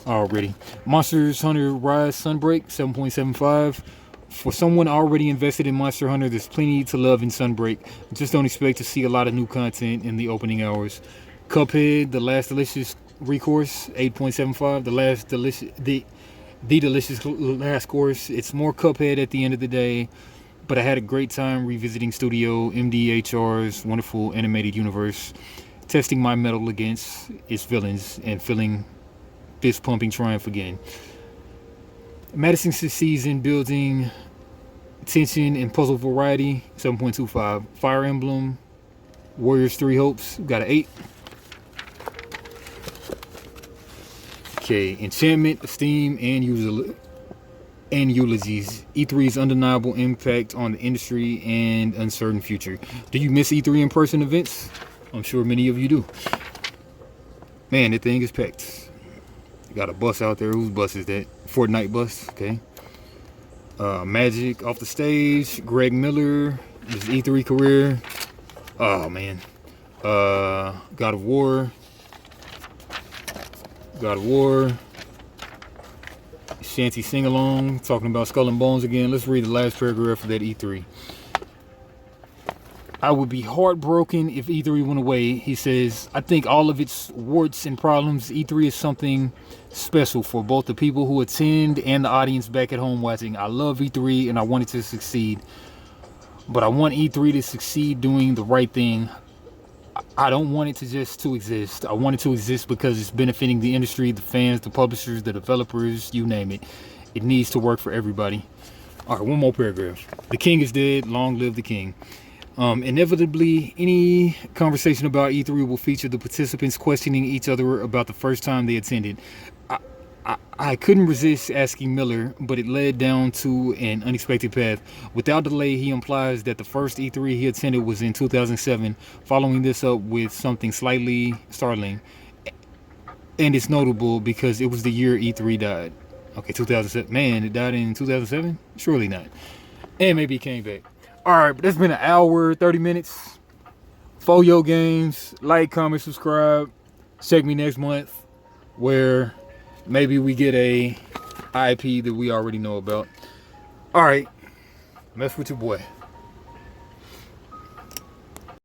already. Monster Hunter Rise Sunbreak, 7.75. For someone already invested in Monster Hunter, there's plenty to love in Sunbreak. Just don't expect to see a lot of new content in the opening hours. Cuphead, The Last Delicious Recourse, 8.75. The Delicious Last Course. It's more Cuphead at the end of the day, but I had a great time revisiting Studio MDHR's wonderful animated universe, testing my mettle against its villains, and feeling fist-pumping triumph again. Madison succeeds in building tension and puzzle variety, 7.25. Fire Emblem Warriors 3 Hopes, got an 8. Okay, Enchantment, Esteem, and Eulogies. E3's undeniable impact on the industry and uncertain future. Do you miss E3 in-person events? I'm sure many of you do. Man, that thing is packed. Got a bus out there. Whose bus is that? Fortnite bus. Okay. Magic off the stage. Greg Miller. His E3 career. Oh man. God of War. Shanty sing along. Talking about Skull and Bones again. Let's read the last paragraph of that E3. I would be heartbroken if E3 went away. He says, I think all of its warts and problems, E3 is something special for both the people who attend and the audience back at home watching. I love E3 and I want it to succeed. But I want E3 to succeed doing the right thing. I don't want it to exist. I want it to exist because it's benefiting the industry, the fans, the publishers, the developers, you name it. It needs to work for everybody. All right, one more paragraph. The king is dead. Long live the king. Inevitably, any conversation about E3 will feature the participants questioning each other about the first time they attended. I couldn't resist asking Miller, but it led down to an unexpected path. Without delay, he implies that the first E3 he attended was in 2007, following this up with something slightly startling. And it's notable because it was the year E3 died. Okay, 2007. Man, it died in 2007? Surely not. And maybe it came back. Alright, but that's been an hour, 30 minutes. Foyo Games. Like, comment, subscribe. Check me next month. where maybe we get a IP that we already know about. All right, mess with your boy.